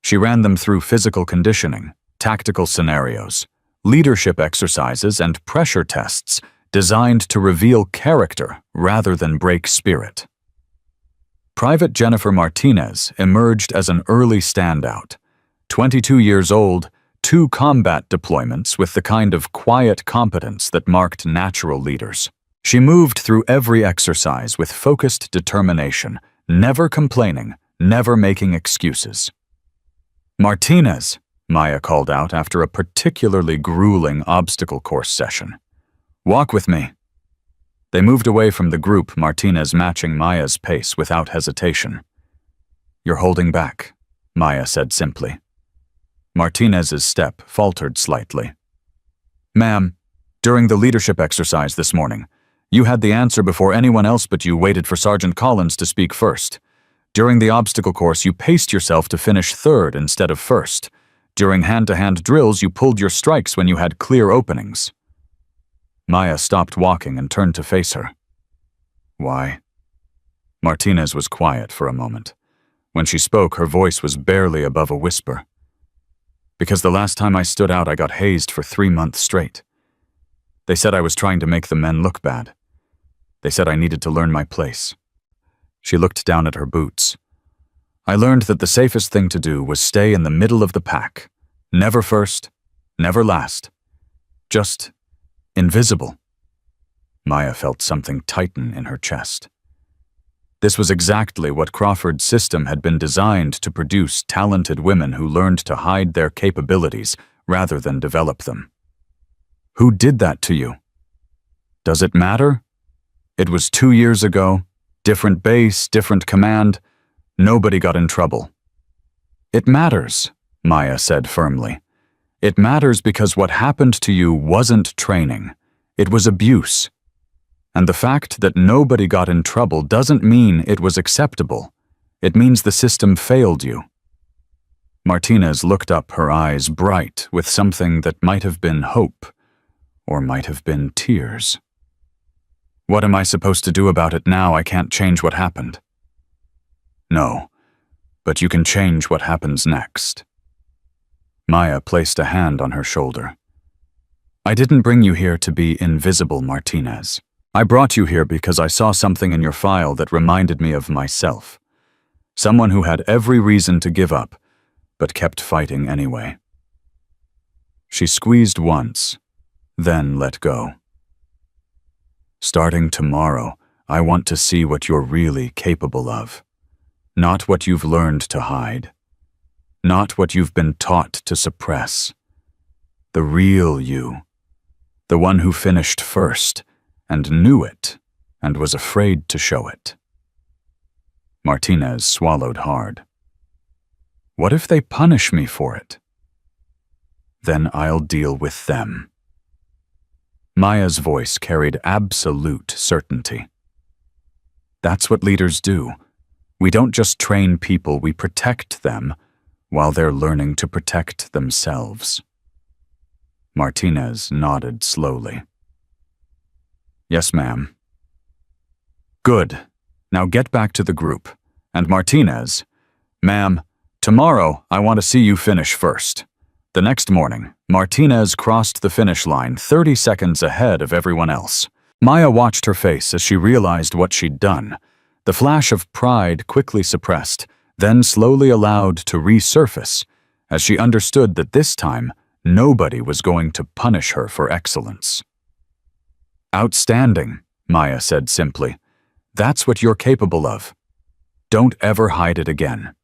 She ran them through physical conditioning, tactical scenarios, leadership exercises, and pressure tests designed to reveal character rather than break spirit. Private Jennifer Martinez emerged as an early standout. 22 years old, 2 combat deployments with the kind of quiet competence that marked natural leaders. She moved through every exercise with focused determination, never complaining, never making excuses. "Martinez," Maya called out after a particularly grueling obstacle course session. "Walk with me." They moved away from the group, Martinez matching Maya's pace without hesitation. "You're holding back," Maya said simply. Martinez's step faltered slightly. "Ma'am, during the leadership exercise this morning, you had the answer before anyone else but you waited for Sergeant Collins to speak first. During the obstacle course, you paced yourself to finish third instead of first. During hand-to-hand drills, you pulled your strikes when you had clear openings." Maya stopped walking and turned to face her. "Why?" Martinez was quiet for a moment. When she spoke, her voice was barely above a whisper. "Because the last time I stood out, I got hazed for 3 months straight. They said I was trying to make the men look bad. They said I needed to learn my place." She looked down at her boots. "I learned that the safest thing to do was stay in the middle of the pack. Never first, never last. Just invisible." Maya felt something tighten in her chest. This was exactly what Crawford's system had been designed to produce: talented women who learned to hide their capabilities rather than develop them. Who did that to you? Does it matter? It was 2 years ago, different base, different command. Nobody got in trouble. "It matters," Maya said firmly. "It matters because what happened to you wasn't training. It was abuse. And the fact that nobody got in trouble doesn't mean it was acceptable. It means the system failed you." Martinez looked up, her eyes bright with something that might have been hope, or might have been tears. "What am I supposed to do about it now? I can't change what happened." "No, but you can change what happens next." Maya placed a hand on her shoulder. "I didn't bring you here to be invisible, Martinez. I brought you here because I saw something in your file that reminded me of myself. Someone who had every reason to give up, but kept fighting anyway." She squeezed once, then let go. "Starting tomorrow, I want to see what you're really capable of. Not what you've learned to hide. Not what you've been taught to suppress. The real you. The one who finished first, and knew it, and was afraid to show it." Martinez swallowed hard. "What if they punish me for it?" "Then I'll deal with them." Maya's voice carried absolute certainty. "That's what leaders do. We don't just train people, we protect them while they're learning to protect themselves." Martinez nodded slowly. "Yes, ma'am." "Good. Now get back to the group. And Martinez, ma'am, tomorrow I want to see you finish first." The next morning, Martinez crossed the finish line 30 seconds ahead of everyone else. Maya watched her face as she realized what she'd done. The flash of pride quickly suppressed, then slowly allowed to resurface, as she understood that this time nobody was going to punish her for excellence. "Outstanding," Maya said simply. "That's what you're capable of. Don't ever hide it again."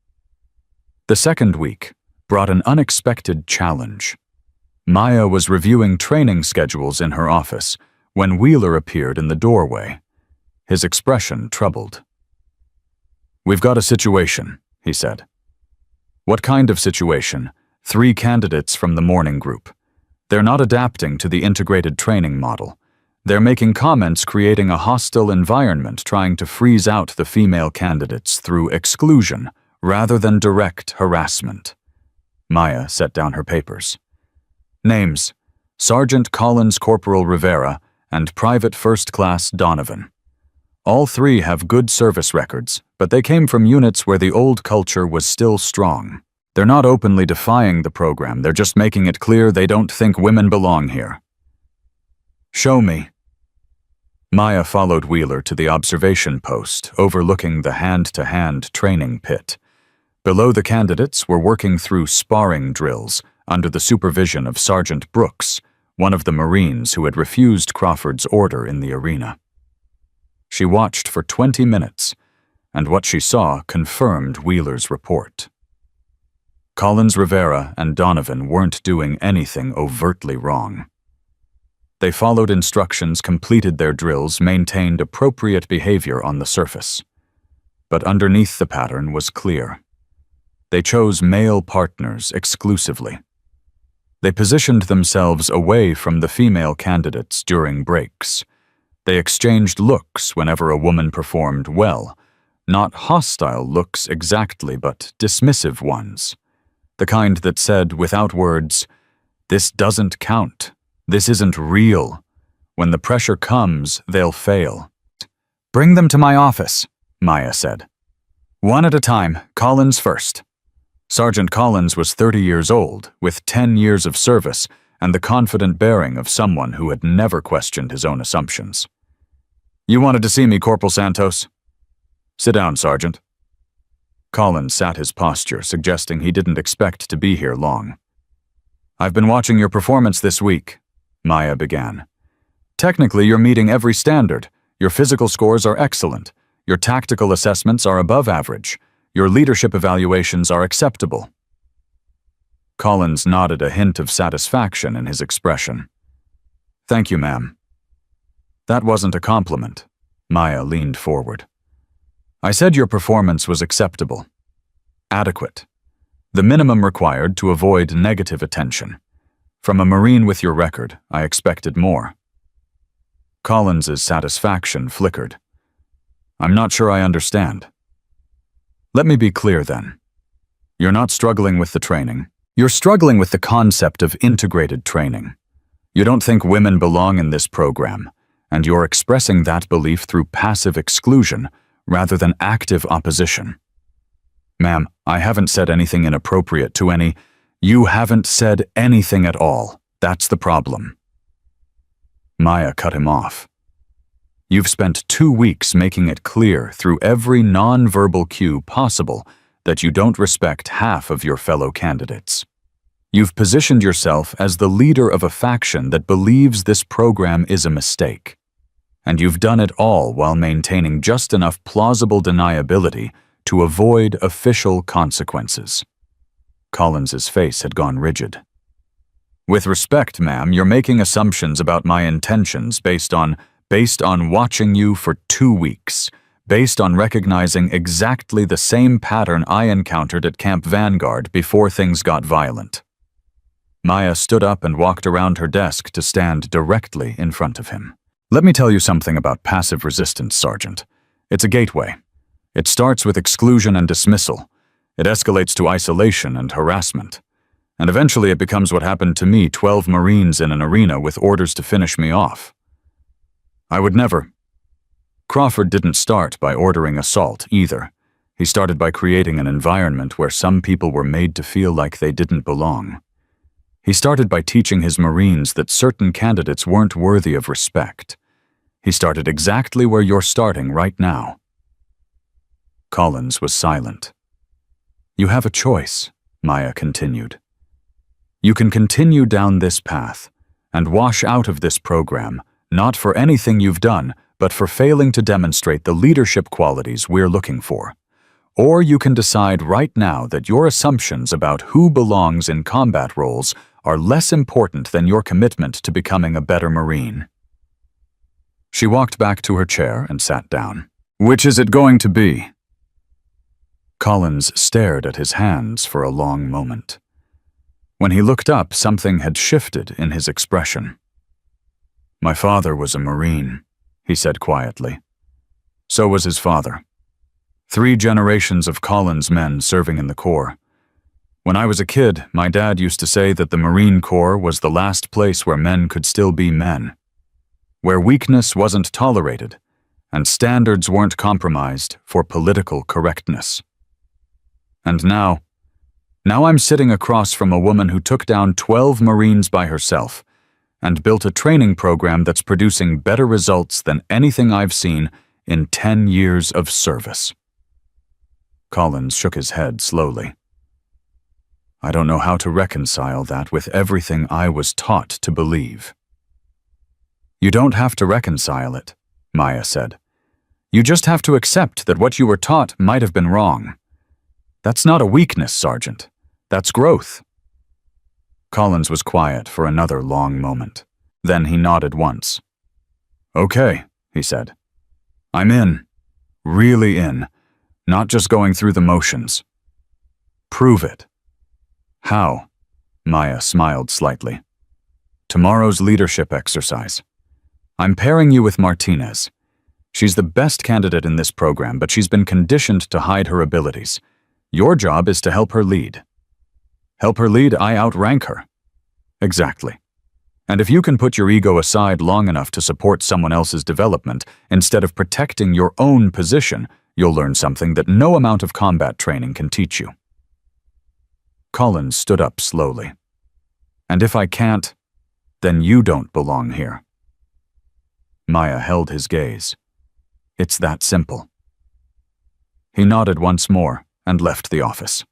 The second week brought an unexpected challenge. Maya was reviewing training schedules in her office when Wheeler appeared in the doorway, his expression troubled. "We've got a situation," he said. "What kind of situation?" 3 candidates from the morning group. "They're not adapting to the integrated training model. They're making comments creating a hostile environment, trying to freeze out the female candidates through exclusion rather than direct harassment." Maya set down her papers. "Names: Sergeant Collins, Corporal Rivera, and Private First Class Donovan. All 3 have good service records, but they came from units where the old culture was still strong. They're not openly defying the program, they're just making it clear they don't think women belong here." "Show me." Maya followed Wheeler to the observation post overlooking the hand-to-hand training pit. Below, the candidates were working through sparring drills under the supervision of Sergeant Brooks, one of the Marines who had refused Crawford's order in the arena. She watched for 20 minutes, and what she saw confirmed Wheeler's report. Collins, Rivera, and Donovan weren't doing anything overtly wrong. They followed instructions, completed their drills, maintained appropriate behavior on the surface. but underneath the pattern was clear. They chose male partners exclusively. They positioned themselves away from the female candidates during breaks. They exchanged looks whenever a woman performed well, not hostile looks exactly, but dismissive ones. The kind that said, without words, "This doesn't count. This isn't real. When the pressure comes, they'll fail." "Bring them to my office," Maya said. "One at a time, Collins first." Sergeant Collins was 30 years old, with 10 years of service and the confident bearing of someone who had never questioned his own assumptions. "You wanted to see me, Corporal Santos?" "Sit down, Sergeant." Collins sat his posture, suggesting he didn't expect to be here long. "I've been watching your performance this week," Maya began. "Technically, you're meeting every standard. Your physical scores are excellent. Your tactical assessments are above average. Your leadership evaluations are acceptable." Collins nodded a hint of satisfaction in his expression. "Thank you, ma'am." "That wasn't a compliment." Maya leaned forward. "I said your performance was acceptable. Adequate. The minimum required to avoid negative attention. From a Marine with your record, I expected more." Collins's satisfaction flickered. "I'm not sure I understand." "Let me be clear then. You're not struggling with the training. You're struggling with the concept of integrated training. You don't think women belong in this program, and you're expressing that belief through passive exclusion rather than active opposition. Ma'am, I haven't said anything inappropriate to any. You haven't said anything at all. That's the problem." Maya cut him off. "You've spent 2 weeks making it clear through every non-verbal cue possible that you don't respect half of your fellow candidates. You've positioned yourself as the leader of a faction that believes this program is a mistake. And you've done it all while maintaining just enough plausible deniability to avoid official consequences." Collins's face had gone rigid. "With respect, ma'am, you're making assumptions about my intentions based on watching you for 2 weeks, based on recognizing exactly the same pattern I encountered at Camp Vanguard before things got violent." Maya stood up and walked around her desk to stand directly in front of him. "Let me tell you something about passive resistance, Sergeant. It's a gateway. It starts with exclusion and dismissal. It escalates to isolation and harassment. And eventually it becomes what happened to me, 12 Marines in an arena with orders to finish me off. I would never. Crawford didn't start by ordering assault either. He started by creating an environment where some people were made to feel like they didn't belong. He started by teaching his Marines that certain candidates weren't worthy of respect. He started exactly where you're starting right now." Collins was silent. "You have a choice," Maya continued. "You can continue down this path and wash out of this program, not for anything you've done, but for failing to demonstrate the leadership qualities we're looking for. Or you can decide right now that your assumptions about who belongs in combat roles are less important than your commitment to becoming a better Marine." She walked back to her chair and sat down. "Which is it going to be?" Collins stared at his hands for a long moment. When he looked up, something had shifted in his expression. "My father was a Marine," he said quietly. "So was his father. 3 generations of Collins men serving in the Corps. When I was a kid, my dad used to say that the Marine Corps was the last place where men could still be men, where weakness wasn't tolerated, and standards weren't compromised for political correctness. And now I'm sitting across from a woman who took down 12 Marines by herself and built a training program that's producing better results than anything I've seen in 10 years of service." Collins shook his head slowly. "I don't know how to reconcile that with everything I was taught to believe." "You don't have to reconcile it," Maya said. "You just have to accept that what you were taught might have been wrong. That's not a weakness, Sergeant. That's growth." Collins was quiet for another long moment. Then he nodded once. "Okay," he said. "I'm in. Really in. Not just going through the motions. Prove it. How? Maya smiled slightly. Tomorrow's leadership exercise. I'm pairing you with Martinez. She's the best candidate in this program, but she's been conditioned to hide her abilities. Your job is to help her lead. Help her lead, I outrank her. Exactly. And if you can put your ego aside long enough to support someone else's development, instead of protecting your own position, you'll learn something that no amount of combat training can teach you. Collins stood up slowly. And if I can't, then you don't belong here. Maya held his gaze. It's that simple. He nodded once more and left the office.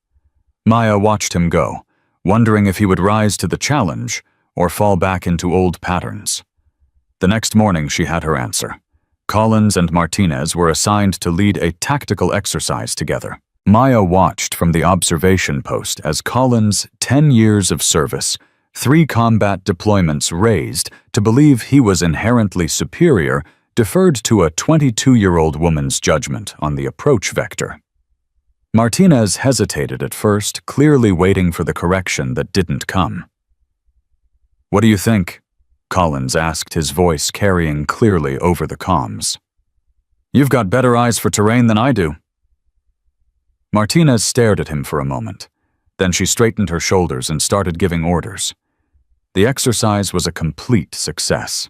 Maya watched him go, wondering if he would rise to the challenge or fall back into old patterns. The next morning she had her answer. Collins and Martinez were assigned to lead a tactical exercise together. Maya watched from the observation post as Collins' 10 years of service, 3 combat deployments raised to believe he was inherently superior, deferred to a 22-year-old woman's judgment on the approach vector. Martinez hesitated at first, clearly waiting for the correction that didn't come. What do you think? Collins asked, his voice carrying clearly over the comms. You've got better eyes for terrain than I do. Martinez stared at him for a moment. Then she straightened her shoulders and started giving orders. The exercise was a complete success.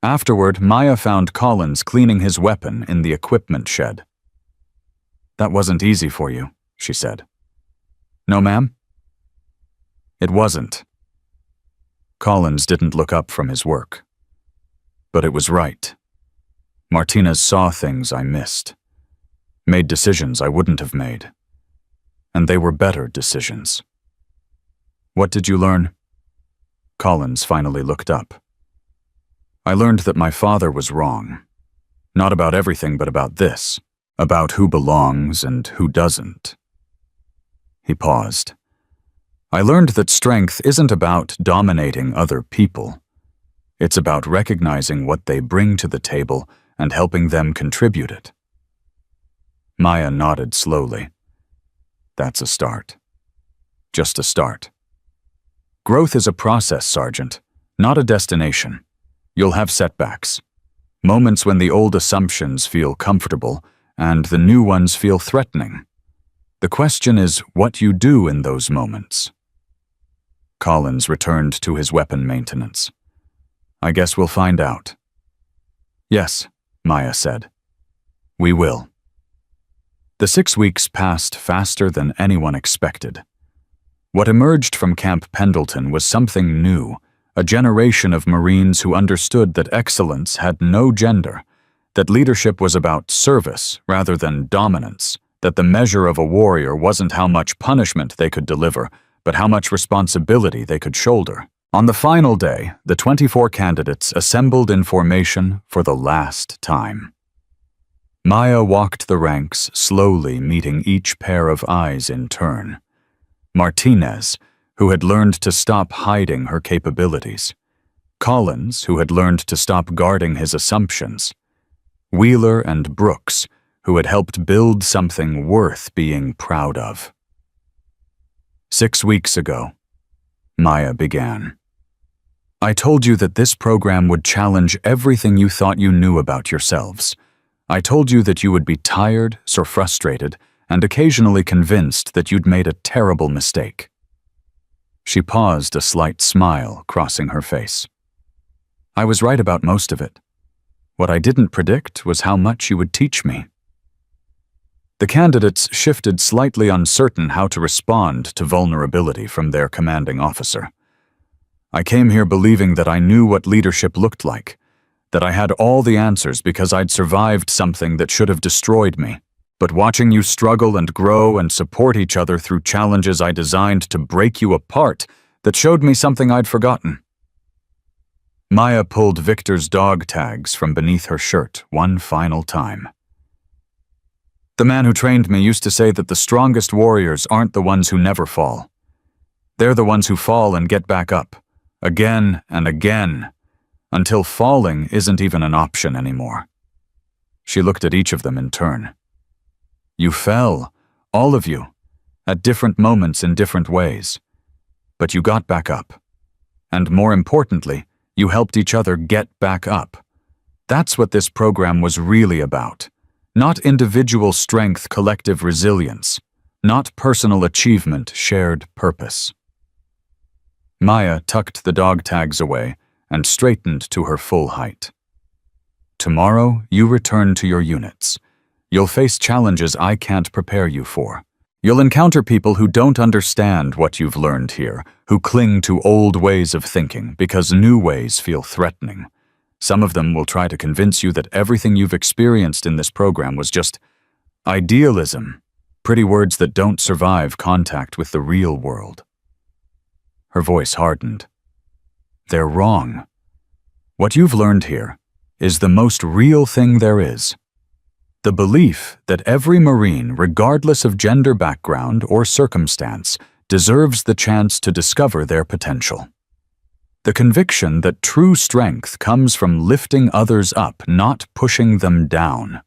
Afterward, Maya found Collins cleaning his weapon in the equipment shed. That wasn't easy for you, she said. No, ma'am? It wasn't. Collins didn't look up from his work. But it was right. Martinez saw things I missed, made decisions I wouldn't have made. And they were better decisions. What did you learn? Collins finally looked up. I learned that my father was wrong. Not about everything, but about this. About who belongs and who doesn't. He paused. I learned that strength isn't about dominating other people. It's about recognizing what they bring to the table and helping them contribute it. Maya nodded slowly. That's a start. Just a start. Growth is a process, Sergeant, not a destination. You'll have setbacks. Moments when the old assumptions feel comfortable and the new ones feel threatening. The question is what you do in those moments. Collins returned to his weapon maintenance. I guess we'll find out. Yes, Maya said. We will. The 6 weeks passed faster than anyone expected. What emerged from Camp Pendleton was something new, a generation of Marines who understood that excellence had no gender, that leadership was about service rather than dominance, that the measure of a warrior wasn't how much punishment they could deliver, but how much responsibility they could shoulder. On the final day, the 24 candidates assembled in formation for the last time. Maya walked the ranks, slowly meeting each pair of eyes in turn. Martinez, who had learned to stop hiding her capabilities. Collins, who had learned to stop guarding his assumptions. Wheeler and Brooks, who had helped build something worth being proud of. 6 weeks ago, Maya began. I told you that this program would challenge everything you thought you knew about yourselves. I told you that you would be tired, so frustrated, and occasionally convinced that you'd made a terrible mistake. She paused, a slight smile crossing her face. I was right about most of it. What I didn't predict was how much you would teach me. The candidates shifted, slightly uncertain how to respond to vulnerability from their commanding officer. I came here believing that I knew what leadership looked like, that I had all the answers because I'd survived something that should have destroyed me. But watching you struggle and grow and support each other through challenges I designed to break you apart, that showed me something I'd forgotten. Maya pulled Victor's dog tags from beneath her shirt one final time. The man who trained me used to say that the strongest warriors aren't the ones who never fall. They're the ones who fall and get back up, again and again, until falling isn't even an option anymore. She looked at each of them in turn. You fell, all of you, at different moments in different ways. But you got back up. And more importantly, you helped each other get back up. That's what this program was really about. Not individual strength, collective resilience. Not personal achievement, shared purpose. Maya tucked the dog tags away and straightened to her full height. Tomorrow, you return to your units. You'll face challenges I can't prepare you for. You'll encounter people who don't understand what you've learned here, who cling to old ways of thinking because new ways feel threatening. Some of them will try to convince you that everything you've experienced in this program was just idealism, pretty words that don't survive contact with the real world. Her voice hardened. They're wrong. What you've learned here is the most real thing there is. The belief that every Marine, regardless of gender background or circumstance, deserves the chance to discover their potential. The conviction that true strength comes from lifting others up, not pushing them down.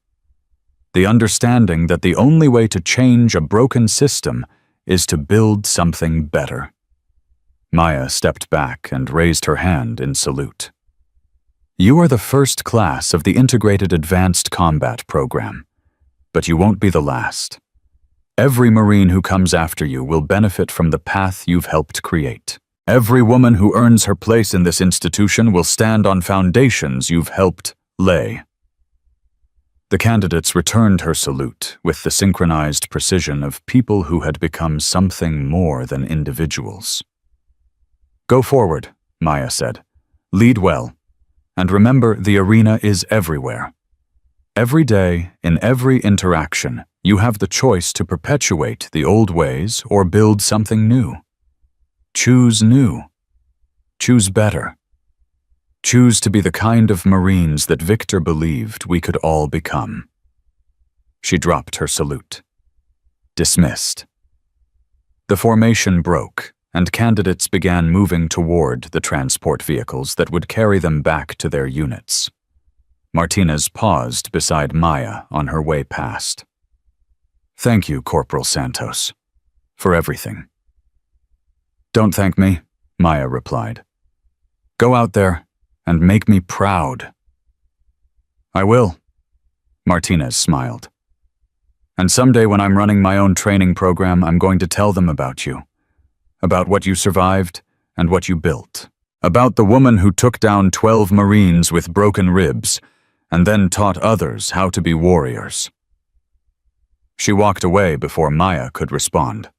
The understanding that the only way to change a broken system is to build something better. Maya stepped back and raised her hand in salute. You are the first class of the Integrated Advanced Combat Program, but you won't be the last. Every Marine who comes after you will benefit from the path you've helped create. Every woman who earns her place in this institution will stand on foundations you've helped lay. The candidates returned her salute with the synchronized precision of people who had become something more than individuals. Go forward, Maya said. Lead well. And remember, the arena is everywhere. Every day, in every interaction, you have the choice to perpetuate the old ways or build something new. Choose new. Choose better. Choose to be the kind of Marines that Victor believed we could all become. She dropped her salute. Dismissed. The formation broke, and candidates began moving toward the transport vehicles that would carry them back to their units. Martinez paused beside Maya on her way past. Thank you, Corporal Santos, for everything. Don't thank me, Maya replied. Go out there and make me proud. I will, Martinez smiled. And someday when I'm running my own training program, I'm going to tell them about you. About what you survived and what you built. About the woman who took down 12 Marines with broken ribs and then taught others how to be warriors. She walked away before Maya could respond.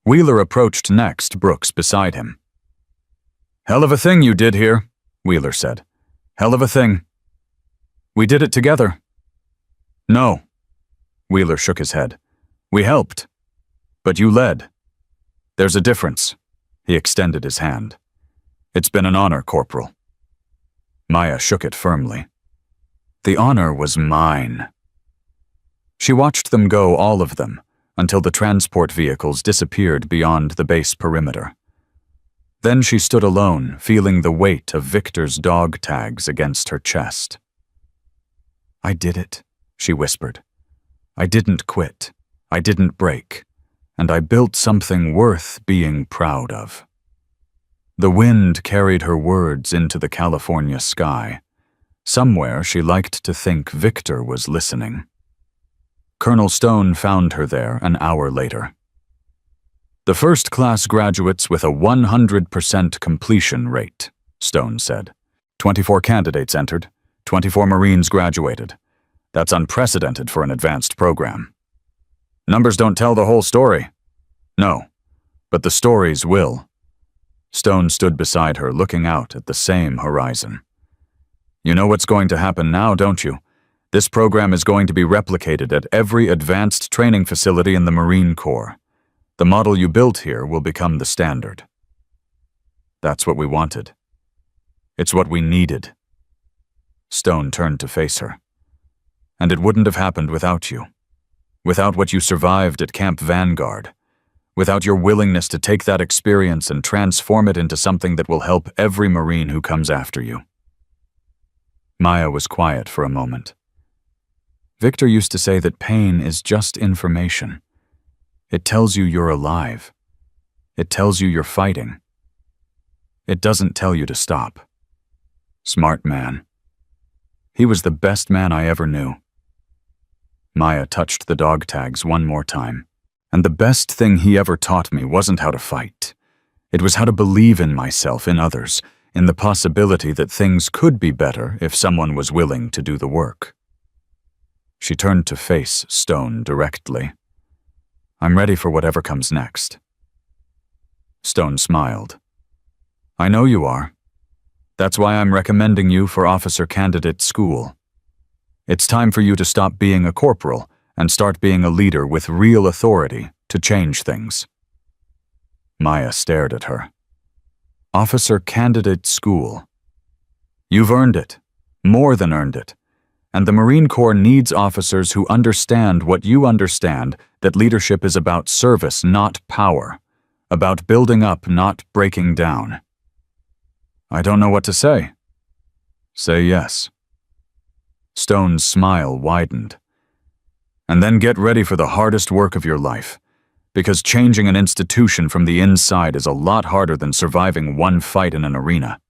Wheeler approached next, Brooks beside him. Hell of a thing you did here, Wheeler said. Hell of a thing. We did it together. No, Wheeler shook his head. We helped, but you led. There's a difference. He extended his hand. It's been an honor, Corporal. Maya shook it firmly. The honor was mine. She watched them go, all of them, until the transport vehicles disappeared beyond the base perimeter. Then she stood alone, feeling the weight of Victor's dog tags against her chest. I did it, she whispered. I didn't quit. I didn't break. And I built something worth being proud of. The wind carried her words into the California sky. Somewhere she liked to think Victor was listening. Colonel Stone found her there an hour later. The first-class graduates with a 100% completion rate, Stone said. 24 candidates entered, 24 Marines graduated. That's unprecedented for an advanced program. Numbers don't tell the whole story. No, but the stories will. Stone stood beside her, looking out at the same horizon. You know what's going to happen now, don't you? This program is going to be replicated at every advanced training facility in the Marine Corps. The model you built here will become the standard. That's what we wanted. It's what we needed. Stone turned to face her. And it wouldn't have happened without you. Without what you survived at Camp Vanguard. Without your willingness to take that experience and transform it into something that will help every Marine who comes after you. Maya was quiet for a moment. Victor used to say that pain is just information. It tells you you're alive. It tells you you're fighting. It doesn't tell you to stop. Smart man. He was the best man I ever knew. Maya touched the dog tags one more time. And the best thing he ever taught me wasn't how to fight. It was how to believe in myself, in others, in the possibility that things could be better if someone was willing to do the work. She turned to face Stone directly. I'm ready for whatever comes next. Stone smiled. I know you are. That's why I'm recommending you for officer candidate school. It's time for you to stop being a corporal and start being a leader with real authority to change things. Maya stared at her. Officer candidate school. You've earned it, more than earned it. And the Marine Corps needs officers who understand what you understand, that leadership is about service, not power. About building up, not breaking down. I don't know what to say. Say yes. Stone's smile widened. And then get ready for the hardest work of your life, because changing an institution from the inside is a lot harder than surviving one fight in an arena.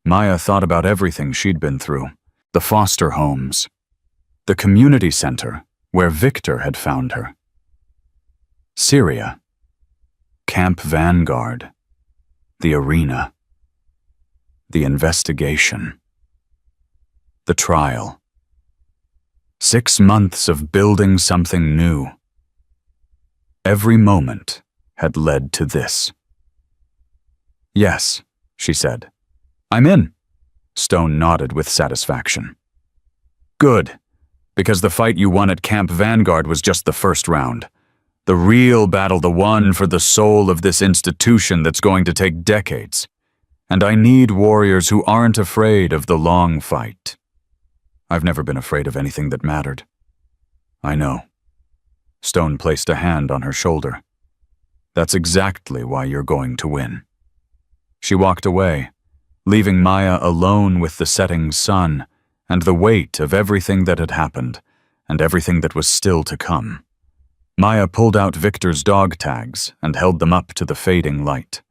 Maya thought about everything she'd been through. The foster homes. The community center, where Victor had found her. Syria. Camp Vanguard. The arena. The investigation. The trial. 6 months of building something new. Every moment had led to this. Yes, she said. I'm in. Stone nodded with satisfaction. Good, because the fight you won at Camp Vanguard was just the first round. The real battle, the one for the soul of this institution that's going to take decades. And I need warriors who aren't afraid of the long fight. I've never been afraid of anything that mattered. I know. Stone placed a hand on her shoulder. That's exactly why you're going to win. She walked away, leaving Maya alone with the setting sun and the weight of everything that had happened and everything that was still to come. Maya pulled out Victor's dog tags and held them up to the fading light.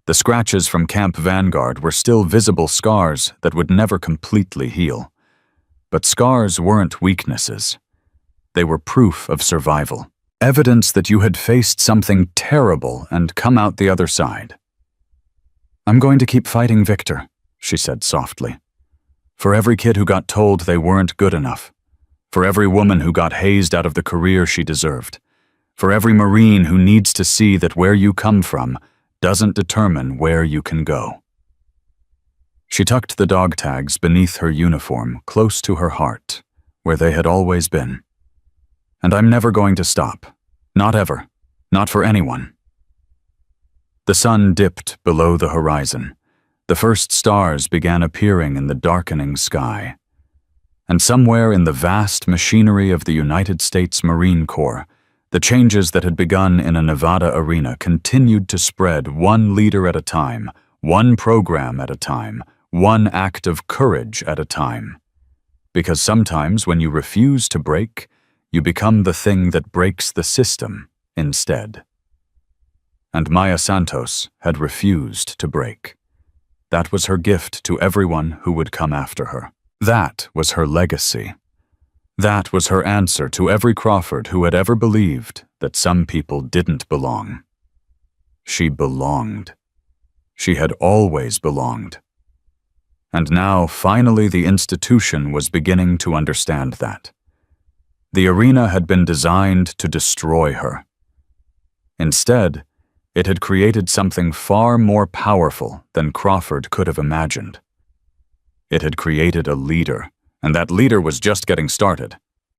The scratches from Camp Vanguard were still visible scars that would never completely heal. But scars weren't weaknesses. They were proof of survival, evidence that you had faced something terrible and come out the other side. I'm going to keep fighting Victor, she said softly. For every kid who got told they weren't good enough. For every woman who got hazed out of the career she deserved. For every Marine who needs to see that where you come from doesn't determine where you can go. She tucked the dog tags beneath her uniform close to her heart, where they had always been. And I'm never going to stop. Not ever. Not for anyone. The sun dipped below the horizon. The first stars began appearing in the darkening sky. And somewhere in the vast machinery of the United States Marine Corps, the changes that had begun in a Nevada arena continued to spread one leader at a time, one program at a time, one act of courage at a time. Because sometimes when you refuse to break, you become the thing that breaks the system instead. And Maya Santos had refused to break. That was her gift to everyone who would come after her. That was her legacy. That was her answer to every Crawford who had ever believed that some people didn't belong. She belonged. She had always belonged. And now, finally, the institution was beginning to understand that. The arena had been designed to destroy her. Instead, it had created something far more powerful than Crawford could have imagined. It had created a leader, and that leader was just getting started.